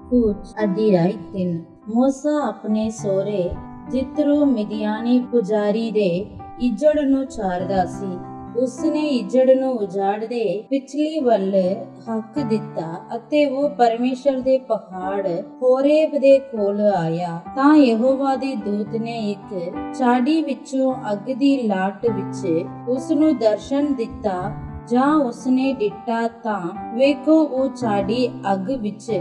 कूच अध्याय 3। मूसा अपने सोहरे जित्रो मिदियानी पुजारी दे इजड़ नूं चारदा सी। उसने इजड़ नूं उजाड़दे पिछली वल हक दिता अते वो परमेश्वर दे पहाड़ होरेब दे कोल आया। तां यहोवा दे दूत ने एक चाड़ी विचों अग दी लाट विच उस नूं दर्शन दिता। जां उसने डिटा तां वेखो वो चाड़ी अग विच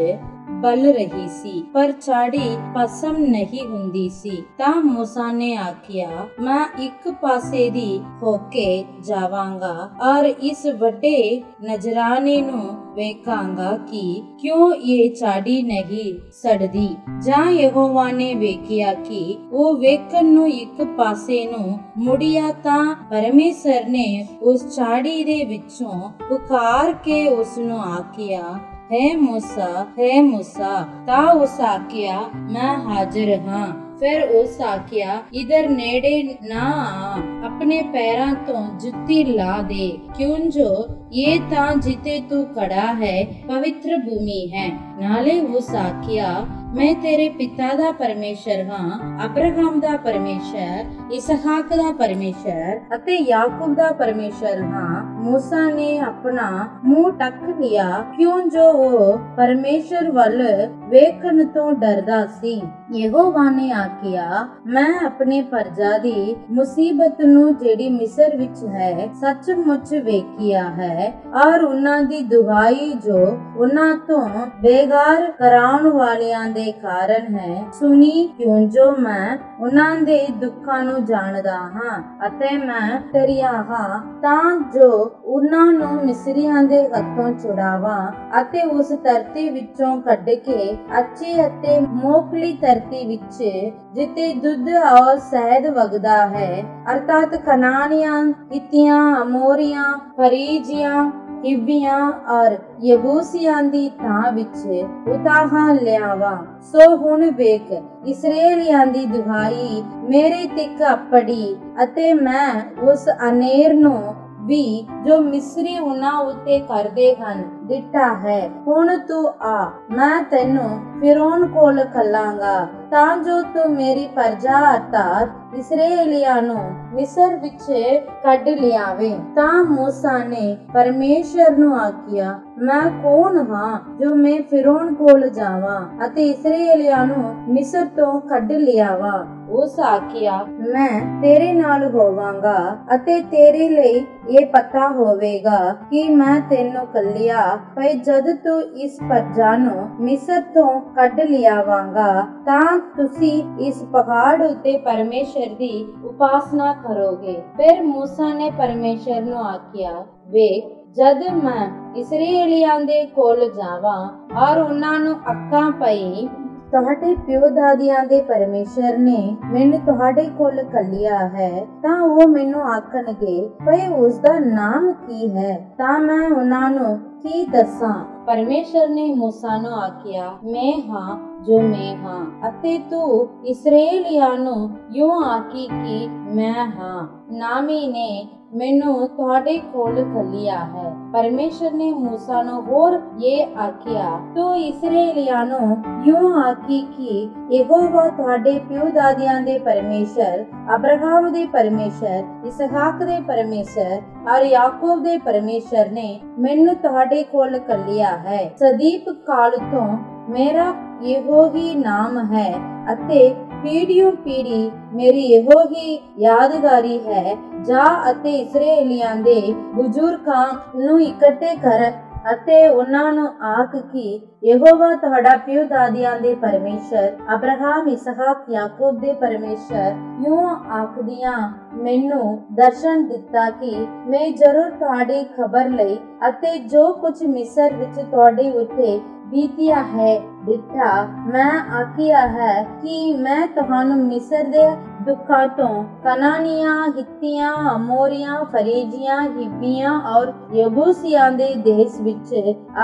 बल रही सी, पर चाड़ी भस्म नहीं हुंदी सी। तां मूसा ने आखिया, मैं एक पासे दी होके जावांगा और इस वड्डे नजराने नूं वेखांगा कि क्यों ये चाड़ी नहीं सड़दी। जां यहोवा ने वेखिया कि वो वेखण नूं एक पासे नूं मुड़िया तां परमेश्वर ने उस चाड़ी दे विचों पुकार के उस नूं आखिया, है मूसा। ता उस आखिया, मैं हाजिर हाँ। फिर उस आखिया, इधर नेड़े ना आ, अपने पैरां तो जुत्ती ला दे, क्यों जो ये तां जिते तू खड़ा है पवित्र भूमि है। नाले उस आखिया, मैं तेरे पिता दा परमेश्वर हाँ, अब्राहम दा परमेश्वर, इसहाक दा परमेश्वर अते याकूब दा परमेश्वर हाँ। मूसा ने अपना मुंह ढक लिया, क्यों जो वो परमेश्वर वल वेखण तो डरदा सी। यहोवा ने आखिया, मैं अपने प्रजा दी मुसीबत नूं जेड़ी मिस्र विच है सचमुच वेखिया है, और उन्हां दी दुहाई जो उन्हां तो बेगार कराउण वालियां दे कारण है सुनी, क्यों जो मैं उन्हां दे दुखां नूं जाणदा हां अते मैं डरिया हां, तां जो उन्हां नूं मिस्रियां दे हत्थों छुड़ावां अते उस धरती विचों कढ के अच्छी अते मोकली धरती विच जिते दुध और शहद वगदा है, अर्थात कनानियां, हित्तियां, अमोरियां, फरीजियां, हिब्बियां और यबूसियां दी थां विच उताहां लियावा। सो हुण वेख, इसराएलियां दी दुहाई मेरे तिक अपड़ी अते मैं उस अनेर नूं भी जो मिस्री उन्हां उते करदे हन दिता है। हुण तू आ, मैं तेनू फिरौन कोल घल्लांगा तां जो तू मेरी प्रजा अर्थात इसराएलियां नूं मिस्र विच कढ लियावे। तां मूसा ने परमेश्वर नूं आखिया, मैं कौन हां जो मैं फिरौन कोल जावां अते इसराएलियां नूं मिस्र तो कढ लियावां। उस आखिया, मैं तेरे नाल होवांगा अते तेरे लिए ये पता होवेगा कि मैं तेनू कल्लिया पई जद तू इस प्रजा नूं मिस्र तो कढ लियावांगा तां तुसी इस पहाड़ उते परमेश्वर दी उपासना करोगे। फिर मूसा ने परमेश्वर नूं आखिया, वेख, जद मैं इसराएलियां दे कोल जावां और उन्हां नूं आखां पई ਤੁਹਾਡੇ ਪਿਓ ਦਾਦਿਆਂ ਦੇ ਪਰਮੇਸ਼ਰ ਨੇ ਮੈਨੂੰ ਤੁਹਾਡੇ ਕੋਲ ਘੱਲਿਆ ਹੈ, ਤਾਂ ਉਹ ਮੈਨੂੰ ਆਖਣਗੇ ਭਈ ਉਸ ਦਾ ਨਾਮ ਕੀ ਹੈ, ਤਾਂ ਮੈਂ ਉਹਨਾਂ ਨੂੰ ਕੀ ਦੱਸਾਂ। परमेश्वर ने मूसा नूं आखिया, मैं हाँ जो मैं हाँ अते तू इसराएलियां नूं यूं आखी कि मैं हाँ, नामी ने मैनू तुहाडे कोल घल्लिया है। परमेश्वर ने मूसा नूं होर ये आखिया, तू इसराएलियां नूं यूं आखी कि यहोवा तुहाडे पिओ दादियां दे परमेश्वर, अब्राहम दे परमेश्वर, इसहाक दे परमेश्वर और याकूब दे परमेश्वर ने मैनू तुहाडे कोल घल्लिया है। सदीप काल तो मेरा यहो ही नाम है अते पीढ़ियों पीढ़ी मेरी यहो ही यादगारी है। जा अते इसराएलियां दे बुजुर्गां नूं इकट्ठे कर ਅਤੇ ਉਹਨਾਂ ਨੂੰ ਆਖ ਕਿ ਯਹੋਵਾ ਤੁਹਾਡਾ ਪਿਓ ਦਾਦਿਆਂ ਦੇ ਪਰਮੇਸ਼ਰ, ਅਬਰਾਹਮ, ਇਸਹਾਕ, ਯਾਕੂਬ ਦੇ ਪਰਮੇਸ਼ਰ ਯੂੰ ਆਖਦਿਆਂ ਮੈਨੂੰ ਦਰਸ਼ਨ ਦਿੱਤਾ ਕਿ ਮੈਂ ਜ਼ਰੂਰ ਤੁਹਾਡੀ ਖਬਰ ਲਈ ਅਤੇ ਜੋ ਕੁਝ ਮਿਸਰ ਵਿੱਚ ਤੁਹਾਡੇ ਉੱਤੇ ਬੀਤਿਆ ਹੈ ਦਿੱਤਾ। ਮੈਂ ਆਖਿਆ ਹੈ ਕਿ ਮੈਂ ਤੁਹਾਨੂੰ ਮਿਸਰ ਦੇ दुखा तो कनानिया, हित्तियां, अमोरियां, फरीजियां, हिब्बियां और यबूसियां दे देश विच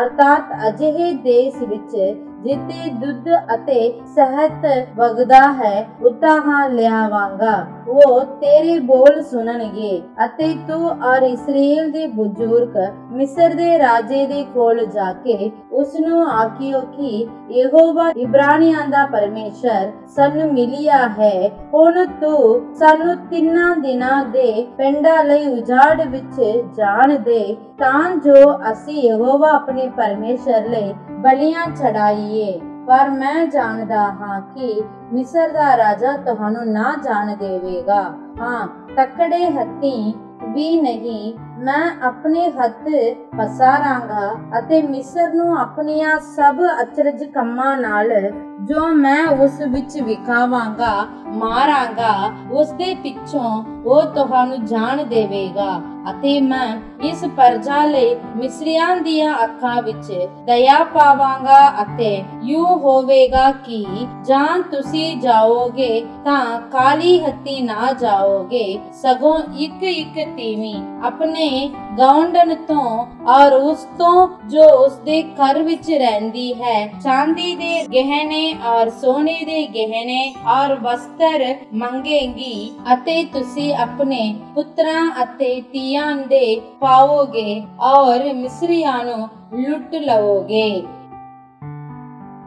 अर्थात अजिहे देश विच ਜਿੱਥੇ ਦੁੱਧ ਅਤੇ ਸ਼ਹਿਦ ਵਗਦਾ ਹੈ ਉਤਾਹਾਂ ਲਿਆਵਾਂਗਾ। ਉਹ ਤੇਰੇ ਬੋਲ ਸੁਣਨਗੇ ਅਤੇ ਤੂੰ ਔਰ ਇਸਰਾਏਲ ਦੇ ਬਜ਼ੁਰਗ ਮਿਸਰ ਦੇ ਰਾਜੇ ਦੇ ਕੋਲ ਜਾ ਕੇ ਉਸ ਨੂੰ ਆਖਿਓ ਕਿ ਯਹੋਵਾ ਇਬਰਾਨੀਆਂ ਦਾ ਪਰਮੇਸ਼ਰ ਸਾਨੂੰ ਮਿਲਿਆ ਹੈ। ਹੁਣ ਤੂੰ ਸਾਨੂੰ 3 ਦਿਨਾਂ ਦੇ ਪਿੰਡਾਂ ਲਈ ਉਜਾੜ ਵਿੱਚ ਜਾਣ ਦੇ, ਤਾਂ ਜੋ ਅਸੀਂ ਯਹੋਵਾ ਆਪਣੇ ਪਰਮੇਸ਼ਰ ਲਈ ਬਲੀਆਂ ਚੜਾਈਏ। ਪਰ ਮੈਂ ਜਾਣਦਾ ਹਾਂ ਕਿ ਮਿਸਰ ਦਾ ਰਾਜਾ ਤੁਹਾਨੂੰ ਨਾ ਜਾਣ ਦੇਵੇਗਾ। ਹਾਂ, ਤਕੜੇ ਹੱਥੀਂ ਵੀ ਨਹੀਂ, ਮੈਂ ਆਪਣੇ ਹੱਥ ਪਸਾਰਾਂਗਾ ਅਤੇ ਮਿਸਰ ਨੂੰ ਆਪਣੀਆਂ ਸਭ ਅਚਰਜ ਕੰਮਾਂ ਨਾਲ ਜੋ ਮੈਂ ਉਸ ਵਿੱਚ ਵਿਖਾਵਾਂਗਾ ਮਾਰਾਂਗਾ। ਉਸ ਦੇ ਪਿੱਛੋਂ ਉਹ ਤੁਹਾਨੂੰ ਜਾਣ ਦੇਵੇਗਾ ਅਤੇ ਮੈਂ ਇਸ ਪਰਜਾ ਲਈ ਮਿਸਰੀਆਂ ਦੀਆਂ ਅੱਖਾਂ ਵਿੱਚ ਦਇਆ ਪਾਵਾਂਗਾ ਅਤੇ ਯੂੰ ਹੋਵੇਗਾ ਕਿ ਜਾਂ ਤੁਸੀਂ ਜਾਓਗੇ ਤਾਂ ਕਾਲੀ ਹੱਥੀ ਨਾ ਜਾਓਗੇ, ਸਗੋਂ ਇੱਕ ਤੀਵੀਂ ਆਪਣੇ ਗਾਉਂਡਨ ਤੋਂ ਔਰ ਉਸ ਤੋਂ ਜੋ ਉਸ ਦੇ ਘਰ ਵਿੱਚ ਰਹਿੰਦੀ ਹੈ ਚਾਂਦੀ ਦੇ ਗਹਿਣੇ ਔਰ ਸੋਨੇ ਦੇ ਗਹਿਣੇ ਔਰ ਵਸਤਰ ਮੰਗੇਗੀ ਅਤੇ ਤੁਸੀਂ ਆਪਣੇ ਪੁੱਤਰਾਂ ਅਤੇ ਧੀਆਂ ਦੇ ਪਾਓਗੇ ਔਰ ਮਿਸਰੀਆਂ ਨੂੰ ਲੁੱਟ ਲਵੋਗੇ।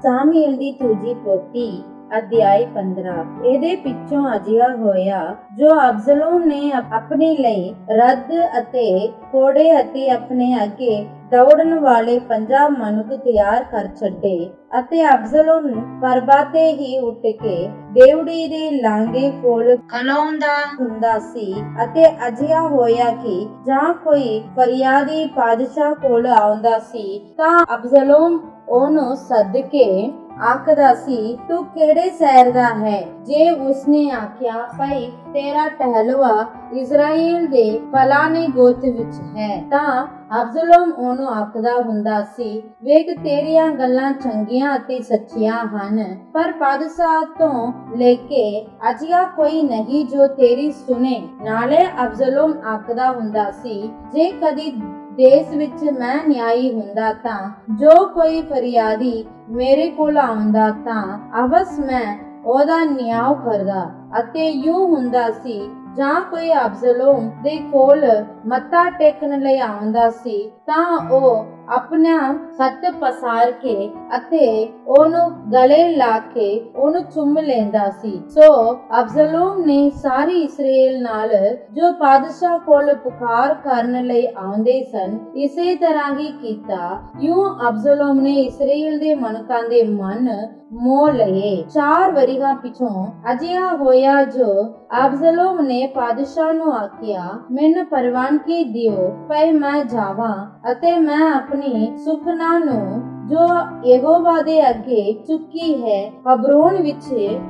ਸਾਮੂਏਲ ਦੀ ਦੂਜੀ ਪੋਥੀ ਅਧਿਆਇ 15। ਇਹਦੇ ਪਿੱਛੋਂ ਅਜਿਹਾ ਹੋਇਆ ਜੋ ਅਬਸਲੋਮ ਨੇ ਆਪਣੇ ਲਈ ਰੱਥ ਅਤੇ ਘੋੜੇ ਅਤੇ ਆਪਣੇ ਅੱਗੇ ਦੌੜਨ ਵਾਲੇ 50 ਮਨੁੱਖ ਤਿਆਰ ਕਰ ਛੱਡੇ ਅਤੇ ਅਬਸਲੋਮ ਪਰਬਾਤੇ ਹੀ ਉੱਠ ਕੇ ਦੇਵੜੀ ਦੇ ਲਾਂਘੇ ਕੋਲ ਖਲੋਂਦਾ ਹੁੰਦਾ ਸੀ। ਅਤੇ ਅਜਿਹਾ ਹੋਇਆ ਕਿ ਜਾਂ ਕੋਈ ਫਰਿਆਦੀ ਬਾਦਸ਼ਾਹ ਕੋਲ ਆਉਂਦਾ ਸੀ ਤਾਂ ਅਬਸਲੋਮ ਉਹਨੂੰ ਸੱਦ ਕੇ ਆਖਦਾ ਸੀ, ਤੂੰ ਕਿਹੜੇ ਸ਼ਹਿਰ ਦਾ ਹੈ? ਜੇ ਉਸਨੇ ਆਖਿਆ, ਭਾਈ ਤੇਰਾ ਟਹਿਲਵਾ ਇਜ਼ਰਾਈਲ ਦੇ ਫਲਾਣੇ ਗੋਤ ਵਿੱਚ ਹੈ, ਤਾਂ ਅਬਸਲੋਮ ਉਹਨੂੰ ਆਖਦਾ ਹੁੰਦਾ ਸੀ, ਵੇਖ ਤੇਰੀਆਂ ਗੱਲਾਂ ਚੰਗੀਆਂ ਅਤੇ ਸੱਚੀਆਂ ਹਨ, ਪਰ ਬਾਦਸ਼ਾਹ ਤੋਂ ਲੈ ਕੇ ਅਜਿਹਾ ਕੋਈ ਨਹੀਂ ਜੋ ਤੇਰੀ ਸੁਣੇ। ਨਾਲੇ ਅਬਸਲੋਮ ਆਖਦਾ ਹੁੰਦਾ ਸੀ, ਜੇ ਕਦੀ ਦੇਸ਼ ਵਿੱਚ ਮੈਂ ਨਿਆਈ ਹੁੰਦਾ ਤਾਂ ਜੋ ਕੋਈ ਫਰਿਆਦੀ ਮੇਰੇ ਕੋਲ ਆਉਂਦਾ ਤਾਂ ਅਵਸ ਮੈਂ ਉਹਦਾ ਨਿਆਂ ਕਰਦਾ। ਅਤੇ ਯੂੰ ਹੁੰਦਾ ਸੀ, ਜਾਂ ਕੋਈ ਅਬਸਲੋਮ ਦੇ ਕੋਲ ਮੱਥਾ ਟੇਕਣ ਲਈ ਆਉਂਦਾ ਸੀ ਤਾਂ ਉਹ ਆਪਣਾ ਹੱਥ ਪਸਾਰ ਕੇ ਅਤੇ ਉਹਨੂੰ ਗਲੇ ਲਾ ਕੇ ਉਹਨੂੰ ਚੁੰਮ ਲੈਂਦਾ ਸੀ। ਸੋ ਅਬਸਲੋਮ ਨੇ ਸਾਰੀ ਇਸਰਾਏਲ ਨਾਲ ਜੋ ਬਾਦਸ਼ਾਹ ਕੋਲ ਪੁਕਾਰ ਕਰਨ ਲਈ ਆਉਂਦੇ ਸਨ ਇਸੇ ਤਰ੍ਹਾਂ ਹੀ ਕੀਤਾ। ਯੂੰ ਅਬਸਲੋਮ ਨੇ ਇਸਰਾਏਲ ਦੇ ਮਨੁੱਖਾਂ ਦੇ ਮਨ ਮੋਹ ਲਏ। 4 ਵਰ੍ਹਿਆਂ ਪਿਛੋਂ ਅਜਿਹਾ ਹੋਇਆ ਜੋ ਅਬਸਲੋਮ ਨੇ ਬਾਦਸ਼ਾਹ ਨੂੰ ਆਖਿਆ, ਮੈਨੂੰ ਪ੍ਰਵਾਨਗੀ ਦਿਓ ਭਾਈ ਮੈਂ ਜਾਵਾਂ ਅਤੇ ਮੈਂ ਆਪਣੀ ਸੁਖਨਾ ਨੂੰ ਜੋ ਯਹੋਵਾ ਦੇ ਅੱਗੇ ਚੁੱਕੀ ਹੈ ਹਬਰੋਨ ਵਿੱਚ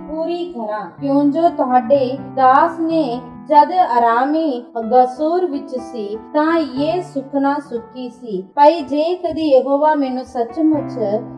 ਪੂਰੀ ਕਰਾਂ, ਕਿਉਂ ਜੋ ਤੁਹਾਡੇ ਦਾਸ ਨੇ ਜਦ ਅਰਾਮੀ ਗਸੂਰ ਵਿੱਚ ਸੀ ਤਾਂ ਇਹ ਸੁਖਨਾ ਸੁੱਕੀ ਸੀ। ਭਾਈ ਜੇ ਕਦੀ ਯਹੋਵਾ ਮੈਨੂੰ ਸੱਚਮੁੱਚ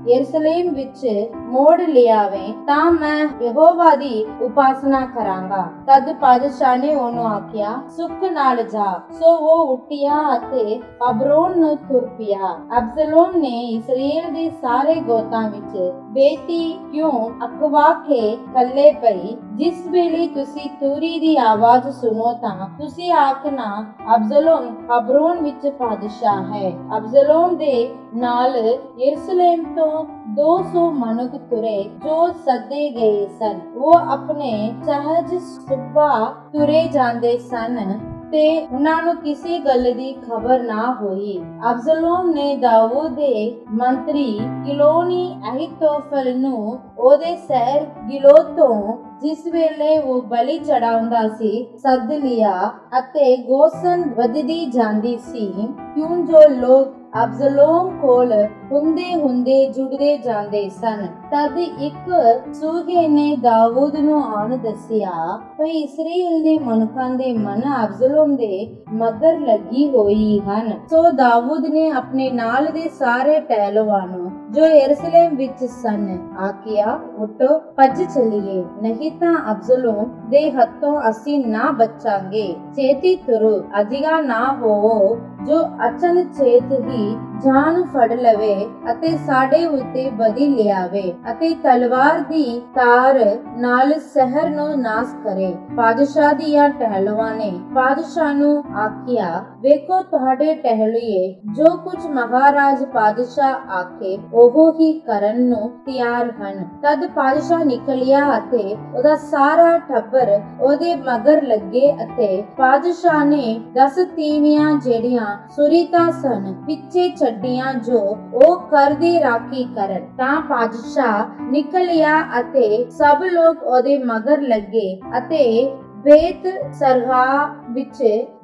ਯਰੂਸ਼ਲਮ ਵਿੱਚ ਮੋੜ ਲਿਆਵੇ ਤਾਂ ਮੈਂ ਯਹੋਵਾ ਦੀ ਉਪਾਸਨਾ ਕਰਾਂਗਾ। ਤਦ ਬਾਦਸ਼ਾਹ ਨੇ ਉਹਨੂੰ ਆਖਿਆ, ਸੁਖ ਨਾਲ ਜਾ। ਸੋ ਉਹ ਉੱਠਿਆ ਅਤੇ ਹਬਰੋਨ ਨੂੰ ਤੁਰ ਪਿਆ। ਅਬਸਲੋਮ ਨੇ ਇਸਰਾਏਲ ਦੇ ਸਾਰੇ ਗੋਤਾਂ ਵਿੱਚ ਬੇਟੀ ਕਿਉਂ ਅਕਵਾ ਕੇ ਕੱਲੇ ਪਈ। ਜਿਸ ਵੇਲੇ ਤੁਸੀਂ ਤੂਰੀ ਦੀ ਆਵਾਜ਼ ਸੁਣੋ ਤਾਂ ਤੁਸੀਂ ਆਖਣਾ, ਅਬਸਲੋਮ ਹਬਰੋਨ ਵਿੱਚ ਬਾਦਸ਼ਾਹ ਹੈ। ਅਬਸਲੋਮ ਦੇ ਨਾਲ ਯਰੂਸ਼ਲਮ ਤੋਂ 200 ਮਨੁੱਖ ਤੁਰੇ ਜੋ ਸੱਦੇ ਗਏ ਸਨ। ਉਹ ਆਪਣੇ ਸਹਿਜ ਸੁਭਾ ਤੁਰੇ ਜਾਂਦੇ ਸਨ ਤੇ ਉਹਨਾਂ ਨੂੰ ਕਿਸੇ ਗੱਲ ਦੀ ਖਬਰ ਨਾ ਹੋਈ। ਅਬਸਲੋਮ ਨੇ ਦਾਊਦ ਦੇ ਮੰਤਰੀ ਗਿਲੋਨੀ ਅਹੀਤੋਫਲ ਨੂੰ ਉਹਦੇ ਸ਼ਹਿਰ ਗਿਲੋ ਤੋਂ ਜਿਸ ਵੇਲੇ ਉਹ ਬਲੀ ਚੜਾਉਂਦਾ ਸੀ ਸੱਦ ਲਿਆ ਅਤੇ ਗੋਸਨ ਵਧਦੀ ਜਾਂਦੀ ਸੀ, ਕਿਉਂ ਜੋ ਲੋਕ ਅਬਸਲੋਮ ਕੋਲ ਹੁੰਦੇ ਜੁੜਦੇ ਜਾਂਦੇ ਸਨ। ਤਦ ਇੱਕ ਸੂਹੇ ਨੇ ਦਾਊਦ ਨੂੰ ਆਣ ਦੱਸਿਆ, ਭਈ ਇਸਰਾਏਲ ਦੇ ਮਨੁੱਖਾਂ ਦੇ ਮਨ ਅਬਸਲੋਮ ਦੇ ਮਗਰ ਲੱਗੀ ਹੋਈ ਹਨ। ਸੋ ਦਾਊਦ ਨੇ ਆਪਣੇ ਨਾਲ ਦੇ ਸਾਰੇ ਪਹਿਲਵਾਨਾਂ ਨੂੰ ਜੋ ਯਰੂਸ਼ਲਮ ਵਿੱਚ ਸਨ ਆਖਿਆ, ਉੱਠੋ ਭੱਜ ਚਲੀਏ, ਨਹੀਂ ਤਾਂ ਅਬਸਲੋਮ ਦੇ ਹੱਥੋਂ ਅਸੀਂ ਨਾ ਬਚਾਂਗੇ। ਛੇਤੀ ਤੁਰੋ, ਅਜਿਹਾ ਨਾ ਹੋਵੋ ਜੋ ਅਚਨਚੇਤ ਹੀ ਜਾਨ ਫੜ ਲਵੇ ਅਤੇ ਸਾਡੇ ਉੱਤੇ ਬਦੀ ਲਿਆਵੇ ਅਤੇ ਤਲਵਾਰ ਦੀ ਤਾਰ ਨਾਲ ਸ਼ਹਿਰ ਨੂੰ ਨਾਸ ਕਰੇ। ਪਾਦਸ਼ਾਹ ਦੀਆਂ ਟਹਿਲੂਆਂ ਨੇ ਪਾਦਸ਼ਾਹ ਨੂੰ ਆਖਿਆ, ਵੇਖੋ ਤੁਹਾਡੇ ਟਹਿਲੂਏ ਜੋ ਕੁਝ ਮਹਾਰਾਜ ਪਾਦਸ਼ਾਹ ਆਖੇ ਉਹ ਹੀ ਕਰਨ ਨੂੰ ਤਿਆਰ ਹਨ। ਤਦ ਪਾਦਸ਼ਾਹ ਨਿਕਲਿਆ ਅਤੇ ਉਹਦਾ ਸਾਰਾ ਟੱਬਰ ਉਹਦੇ ਮਗਰ ਲੱਗੇ ਅਤੇ ਪਾਦਸ਼ਾਹ ਨੇ 10 ਤੀਵੀਆਂ ਜਿਹੜੀਆਂ ਸੁਰੀਤਾ ਸਨ ਪਿੱਛੇ ਛੱਡੀਆਂ ਜੋ ਉਹ ਘਰ ਦੀ ਰਾਖੀ ਕਰਨ। ਤਾਂ ਪਾਦਸ਼ਾਹ ਨਿਕਲਿਆ ਅਤੇ ਸਭ ਲੋਕ ਉਹਦੇ ਮਗਰ ਲੱਗੇ ਅਤੇ ਬੇਤ ਸਰਗਾਹ ਵਿੱਚ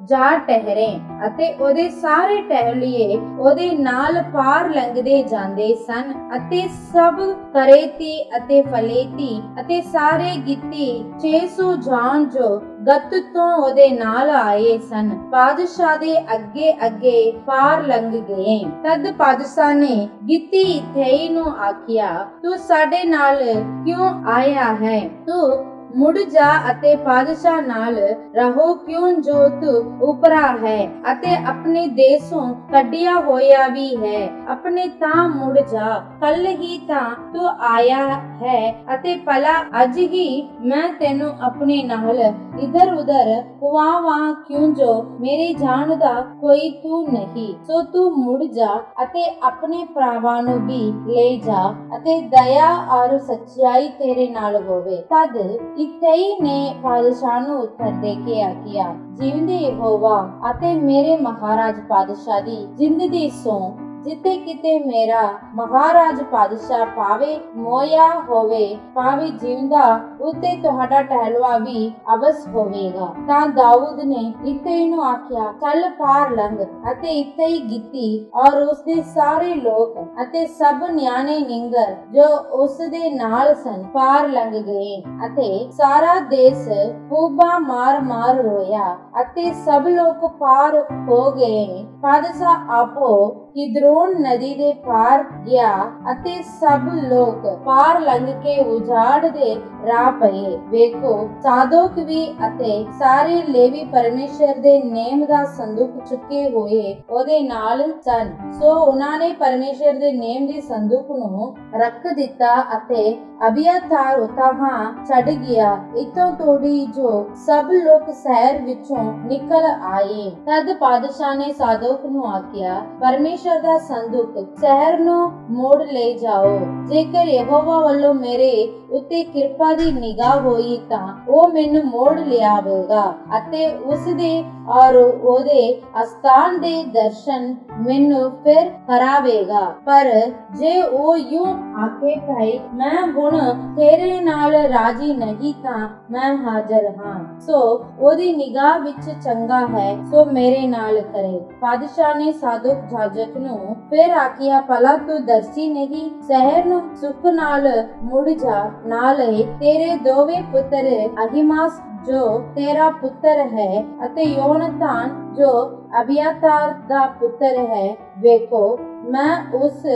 ਜਾ ਠਹਿਰੇ ਅਤੇ ਉਹਦੇ ਸਾਰੇ ਟਹਿਲੀਏ ਉਹਦੇ ਨਾਲ ਪਾਰ ਲੰਘਦੇ ਜਾਂਦੇ ਸਨ ਅਤੇ ਸਭ ਕਰੇਤੀ ਅਤੇ ਫਲੇਤੀ ਅਤੇ ਸਾਰੇ ਗਿੱਤੀ 600 ਜਾਨ ਜੋ ਗੱਤ ਤੋਂ ਉਹਦੇ ਨਾਲ ਆਏ ਸਨ ਪਾਦਸ਼ਾਹ ਦੇ ਅੱਗੇ ਅੱਗੇ ਪਾਰ ਲੰਘ ਗਏ। ਤਦ ਪਾਦਸ਼ਾਹ ਨੇ ਗਿੱਤੀ ਇਥਈ ਨੂੰ ਆਖਿਆ, ਤੂੰ ਸਾਡੇ ਨਾਲ ਕਿਉਂ ਆਇਆ ਹੈ? ਤੂੰ ਮੁੜ ਜਾ ਅਤੇ ਪਾਦਸ਼ਾਹ ਨਾਲ ਰਹੋ, ਕਿਉਂ ਜੋ ਤੂੰ ਉਪਰਾ ਹੈ ਅਤੇ ਆਪਣੇ ਦੇਸ਼ੋਂ ਕੱਢਿਆ ਹੋਇਆ ਵੀ ਹੈ। ਆਪਣੇ ਤਾਂ ਮੁੜ ਜਾ, ਕੱਲ ਹੀ ਤਾਂ ਤੂੰ ਆਇਆ ਹੈ ਅਤੇ ਭਲਾ ਅੱਜ ਹੀ ਮੈਂ ਤੈਨੂੰ ਆਪਣੇ ਨਾਲ ਇਧਰ ਉਧਰ ਖੁਆਵਾਂ, ਕਿਉਂ ਜੋ ਮੇਰੇ ਜਾਣ ਦਾ ਕੋਈ ਤੂੰ ਨਹੀਂ। ਸੋ ਤੂੰ ਮੁੜ ਜਾ ਅਤੇ ਆਪਣੇ ਭਰਾਵਾਂ ਨੂੰ ਵੀ ਲੈ ਜਾ ਅਤੇ ਦਇਆ ਔਰ ਸੱਚਾਈ ਤੇਰੇ ਨਾਲ ਹੋਵੇ। ਤਦ ਇਥਈ ਨੇ ਪਾਦਸ਼ਾਹ ਨੂੰ ਉੱਤਰ ਦੇ ਕੇ ਆਖਿਆ, ਜਿਉਂਦੇ ਯਹੋਵਾ ਅਤੇ ਮੇਰੇ ਮਹਾਰਾਜ ਪਾਦਸ਼ਾਹ ਦੀ ਜ਼ਿੰਦਗੀ ਸੋ ਜਿੱਥੇ ਕਿਤੇ ਮੇਰਾ ਮਹਾਰਾਜ ਪਾਦਸ਼ਾਹ ਭਾਵੇਂ ਮੋਇਆ ਹੋਵੇ ਭਾਵੇਂ ਜਿਉਂਦਾ, ਉੱਤੇ ਤੁਹਾਡਾ ਟਹਿਲਵਾ ਵੀ ਅਵਸ ਹੋਵੇਗਾ। ਤਾਂ ਦਾਊਦ ਨੇ ਇਥਈ ਨੂੰ ਆਖਿਆ, ਚੱਲ ਪਾਰ ਲੰਘ ਅਤੇ ਇਥਈ ਗਿੱਤੀ ਔਰ ਉਸਦੇ ਸਾਰੇ ਲੋਕ ਅਤੇ ਸਭ ਨਿਆਣੇ ਨਿੰਗਰ ਜੋ ਉਸਦੇ ਨਾਲ ਸਨ ਪਾਰ ਲੰਘ ਗਏ ਅਤੇ ਸਾਰਾ ਦੇਸ਼ ਹੂਬਾ ਮਾਰ ਮਾਰ ਰੋਇਆ ਅਤੇ ਸਭ ਲੋਕ ਪਾਰ ਹੋ ਗਏ। ਪਾਦਸ਼ਾਹ ਆਪੋ ਕਿਦਰੋਨ ਨਦੀ ਦੇ ਪਾਰ ਗਿਆ ਅਤੇ ਸਭ ਲੋਕ ਪਾਰ ਲੰਘ ਕੇ ਉਜਾੜ ਦੇ ਰਾਹ ਪਏ। ਵੇਖੋ ਸਾਦੋਕ ਵੀ ਅਤੇ ਸਾਰੇ ਲੇਵੀ ਪਰਮੇਸ਼ਰ ਦੇ ਨੇਮ ਦਾ ਸੰਦੂਕ ਚੁੱਕੇ ਹੋਏ ਉਹਦੇ ਨਾਲ ਸਨ। ਸੋ ਉਹਨਾਂ ਨੇ ਪਰਮੇਸ਼ਰ ਦੇ ਨੇਮ ਦੇ ਸੰਦੂਕ ਨੂੰ ਰੱਖ ਦਿੱਤਾ ਅਤੇ ਅਬਿਆਤਾਰ ਉਤਾਹਾਂ ਛੱਡ ਗਿਆ, ਇਤੋਂ ਤੋੜੀ ਜੋ ਸਭ ਲੋਕ ਸ਼ਹਿਰ ਵਿੱਚੋਂ ਨਿਕਲ ਆਏ। ਤਦ ਪਾਦਸ਼ਾਹ ਨੇ ਸਾਦੋਕ ਨੂੰ ਆਖਿਆ, ਪਰਮੇਸ਼ਰ ਦਾ ਸੰਦੂਕ ਸ਼ਹਿਰ ਨੂੰ ਮੋੜ ਲੈ ਜਾਓ। ਜੇਕਰ ਯਹੋਵਾ ਵੱਲੋਂ ਮੇਰੇ ਉੱਤੇ ਕਿਰਪਾ ਦੀ ਨਿਗਾਹ ਹੋਈ ਤਾਂ ਉਹ ਮੈਨੂੰ ਮੋੜ ਲਿਆਵੇਗਾ ਅਤੇ ਉਸ ਦੇ ਔਰ ਉਹਦੇ ਅਸਥਾਨ ਦੇ ਦਰਸ਼ਨ ਮੈਨੂੰ ਫਿਰ ਕਰਾਵੇਗਾ। ਪਰ ਜੇ ਉਹ ਯੂੰ ਆਖੇ ਭਾਈ ਮੈਂ ਹੁਣ ਤੇਰੇ ਨਾਲ ਰਾਜੀ ਨਹੀਂ ਤਾਂ ਮੈਂ ਹਾਜ਼ਰ ਹਾਂ, ਸੋ ਉਹਦੀ ਨਿਗਾਹ ਵਿੱਚ ਚੰਗਾ ਹੈ ਸੋ ਮੇਰੇ ਨਾਲ ਕਰੇ। ਪਾਦਸ਼ਾਹ ਨੇ ਸਾਦੋਕ ਜਾਜਕ ਨੂੰ ਫਿਰ ਆਖਿਆ, ਭਲਾ ਤੂੰ ਦਰਸ਼ੀ ਨਹੀਂ? ਸ਼ਹਿਰ ਨੂੰ ਸੁੱਖ ਨਾਲ ਮੁੜ ਜਾ, ਨਾਲੇ ਤੇਰੇ ਦੋਵੇਂ ਪੁੱਤਰ ਅਹੀਮਾਸ ਜੋ ਤੇਰਾ ਪੁੱਤਰ ਹੈ ਅਤੇ ਯੋਨਤਾਨ ਜੋ ਅਬਿਆਤਾਰ ਦਾ ਪੁੱਤਰ ਹੈ। ਵੇਖੋ ਮੈਂ ਉਸ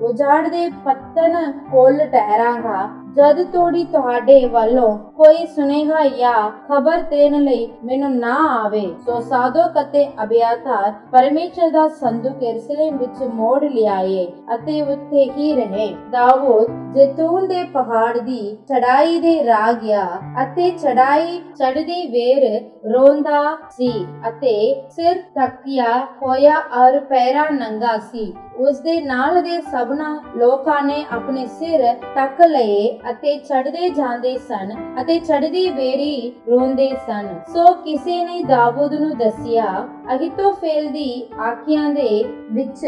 ਉਜਾੜ ਦੇ ਪੱਤਨ ਕੋਲ ਠਹਿਰਾਂਗਾ ਜਦ ਤੋੜੀ ਤੁਹਾਡੇ ਵੱਲੋਂ ਕੋਈ ਸੁਨੇਹਾ ਜਾਂ ਖਬਰ ਦੇਣ ਲਈ ਮੈਨੂੰ ਨਾ ਆਵੇ। ਸੋ ਸਾਦੋਕ ਅਤੇ ਅਬਿਆਤਾਰ ਪਰਮੇਸ਼ਰ ਦਾ ਸੰਦੂਕ ਯਰੂਸ਼ਲਮ ਵਿੱਚ ਮੋੜ ਲਿਆਏ ਅਤੇ ਉੱਥੇ ਹੀ ਰਹੇ। ਦਾਊਦ ਜ਼ੈਤੂਨ ਦੇ ਪਹਾੜ ਦੀ ਚੜਾਈ ਦੇ ਰਾਹ ਗਿਆ ਅਤੇ ਚੜਾਈ ਚੜਦੀ ਵੇਰ ਰੋਂਦਾ ਸੀ ਅਤੇ ਸਿਰ ਢੱਕਿਆ ਹੋਇਆ ਔਰ ਪੈਰਾਂ ਨੰਗਾ ਸੀ। ਉਸਦੇ ਨਾਲ ਦੇ ਸਭਨਾ ਲੋਕਾਂ ਨੇ ਆਪਣੇ ਸਿਰ ਢੱਕ ਲਏ ਅਤੇ ਚੜਦੇ ਜਾਂਦੇ ਸਨ ਅਤੇ ਚੜਦੀ ਵੇਰੀ ਰੋਂਦੇ ਸਨ। ਸੋ ਕਿਸੇ ਨੇ ਦਾਊਦ ਨੂੰ ਦੱਸਿਆ, ਅਹੀਤੋਫੇਲ ਦੀ ਆਖਿਆਂ ਦੇ ਵਿੱਚ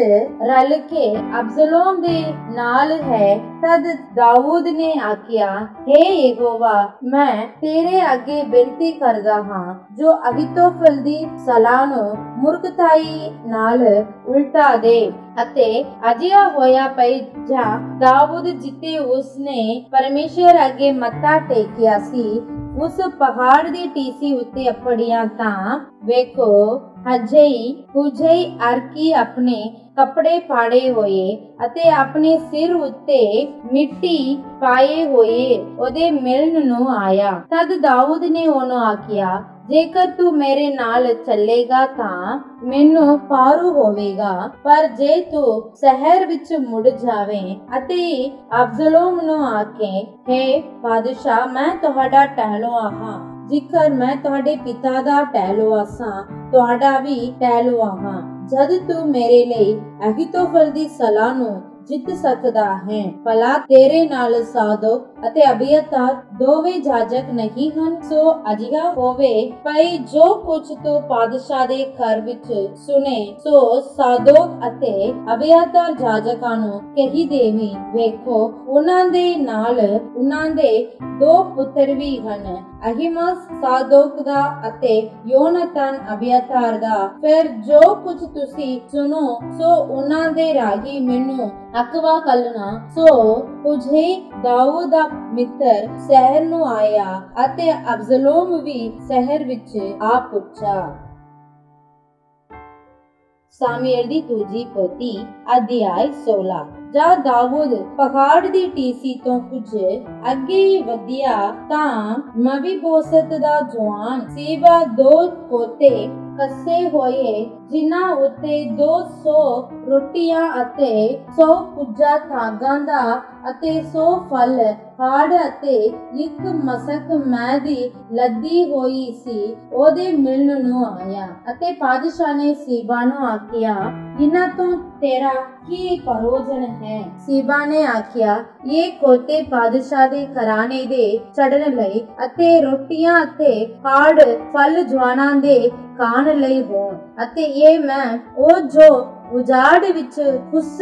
ਰਲ ਕੇ ਅਬਸਲੋਮ ਦੇ ਨਾਲ ਹੈ। ਤਦ ਦਾਊਦ ਨੇ ਆਖਿਆ, ਹੇ ਯਹੋਵਾ, ਮੈਂ ਤੇਰੇ ਅੱਗੇ ਬੇਨਤੀ ਕਰਦਾ ਹਾਂ ਜੋ ਅਹੀਤੋਫੇਲ ਦੀ ਸਲਾਹ ਨੂੰ ਮੂਰਖਤਾਈ ਨਾਲ ਉਲਟਾ ਦੇ ਅਤੇ ਅਜਿਹਾ ਹੋਇਆ ਪਈ ਜਾਂ ਦਾਊਦ ਜਿੱਤੇ ਉਸਨੇ ਪਰਮੇਸ਼ਰ ਅੱਗੇ ਮੱਥਾ ਟੇਕਿਆ ਸੀ ਉਸ ਪਹਾੜ ਦੀ ਟੀਸੀ ਉੱਤੇ ਅਪੜਿਆ ਤਾਂ ਵੇਖੋ ਹੁਜਈ ਅਰਕੀ ਆਪਣੇ ਕੱਪੜੇ ਪਾੜੇ ਹੋਏ ਅਤੇ ਆਪਣੇ ਸਿਰ ਉੱਤੇ ਮਿੱਟੀ ਪਾਏ ਹੋਏ ਉਹਦੇ ਮਿਲਣ ਨੂੰ ਆਇਆ। ਤਦ ਦਾਊਦ ਨੇ ਉਹਨੂੰ ਆਖਿਆ, ਜੇਕਰ ਤੂੰ ਮੇਰੇ ਨਾਲ ਚੱਲੇਗਾ ਤਾਂ ਮੈਨੂੰ ਪਾਰੂ ਹੋਵੇਗਾ, ਪਰ ਜੇ ਤੂੰ ਸ਼ਹਿਰ ਵਿੱਚ ਮੁੜ ਜਾਵੇਂ ਅਤੇ ਅਬਸਲੋਮ ਨੂੰ ਆਖੇ, ਹੇ ਬਾਦਸ਼ਾਹ, ਮੈਂ ਤੁਹਾਡਾ ਟਹਿਲੂਆ ਹਾਂ, ਜਿਕਰ ਮੈਂ ਤੁਹਾਡੇ ਪਿਤਾ ਦਾ ਟਹਿਲੂਆ ਸਾਂ, ਤੁਹਾਡਾ ਵੀ ਟਹਿਲੂਆ ਹਾਂ। ਜਦ ਤੂੰ ਮੇਰੇ ਲਈ ਅਹੀਤੋਫਲ ਦੀ ਸਲਾਹ ਨੂੰ ਜਿੱਤ ਸਕਦਾ ਹੈ, ਭਲਾ ਤੇਰੇ ਨਾਲ ਸਾਦੋਕ ਅਤੇ ਅਬੀਆਤਾਰ ਦੋਵੇਂ ਜਾਜਕ ਨਹੀਂ ਹਨ? ਸੋ ਅਜਿਹਾ ਹੋਵੇ ਭਈ ਜੋ ਕੁਝ ਤੂੰ ਪਾਦਸ਼ਾਹ ਦੇ ਘਰ ਵਿੱਚ ਸੁਣੇ, ਸੋ ਸਾਦੋਕ ਅਤੇ ਅਬੀਆਤਾਰ ਜਾਜਕਾਂ ਨੂੰ ਕਹੀ ਦੇਵੀਂ। ਵੇਖੋ, ਉਹਨਾਂ ਦੇ ਨਾਲ ਉਹਨਾਂ ਦੇ 2 ਪੁੱਤਰ ਵੀ ਹਨ, ਅਹੀਮਾਸ ਸਾਦੋਕ ਦਾ ਅਤੇ ਯੋਨਾਤਾਨ ਅਬੀਆਤਾਰ ਦਾ। ਫਿਰ ਜੋ ਕੁਝ ਤੁਸੀਂ ਸੁਣੋ, ਸੋ ਉਹਨਾਂ ਦੇ ਰਾਗੀ ਮੈਨੂੰ ਅਕਵਾ ਕਲਨਾ। ਸੋ ਪੁਜੇ ਦਾਊਦ ਦਾ ਮਿੱਤਰ ਸ਼ਹਿਰ ਨੂੰ ਆਇਆ ਅਤੇ ਅਬਸਲੋਮ ਵੀ ਸ਼ਹਿਰ ਵਿੱਚ ਆ ਪੁੱਛਾ। ਸਾਮੂਏਲ ਦੀ ਦੂਜੀ ਪੋਥੀ ਅਧਿਆਇ 16। ਜਦ ਦਾਊਦ ਪਹਾੜ ਦੀ ਟੀਸੀ ਤੋਂ ਕੁਝ ਅੱਗੇ ਵਧਿਆ ਤਾਂ ਮਬੀਬੋਸਤ ਦਾ ਜਵਾਨ ਸੀਬਾ 2 ਕੋਤੇ ਕੱਸੇ ਹੋਏ, ਜਿਨ੍ਹਾਂ ਉੱਤੇ 200 ਰੋਟੀਆਂ ਅਤੇ 100 ਕੁੱਜਾ ਥਾਗਾਂ ਦਾ ਅਤੇ 100 ਫਲ ਹਾੜ ਅਤੇ 1 ਮਸਕ ਮੈਂ ਦੀ ਲੱਦੀ ਹੋਈ ਸੀ, ਉਹਦੇ ਮਿਲਣ ਨੂੰ ਆਇਆ। ਅਤੇ ਪਾਦਸ਼ਾਹ ਨੇ ਸੀਬਾ ਨੂੰ ਆਖਿਆ, ਇਹਨਾਂ ਤੋਂ ਤੇਰਾ ਕੀ ਪ੍ਰਯੋਜਨ ਹੈ? ਸੀਬਾ ਨੇ ਆਖਿਆ, ਇਹ ਕੋਤੇ ਪਾਦਸ਼ਾਹ ਦੇ ਘਰਾਣੇ ਦੇ ਚੜਨ ਲਈ ਅਤੇ ਰੋਟੀਆਂ ਅਤੇ ਹਾੜ ਫਲ ਜਵਾਨਾਂ ਦੇ ਖਾਣ ਲਈ ਹੋਣ, ਅਤੇ ਇਹ ਮੈਂ ਉਹ ਜੋ ਉਜਾੜ ਵਿੱਚ ਘੁਸ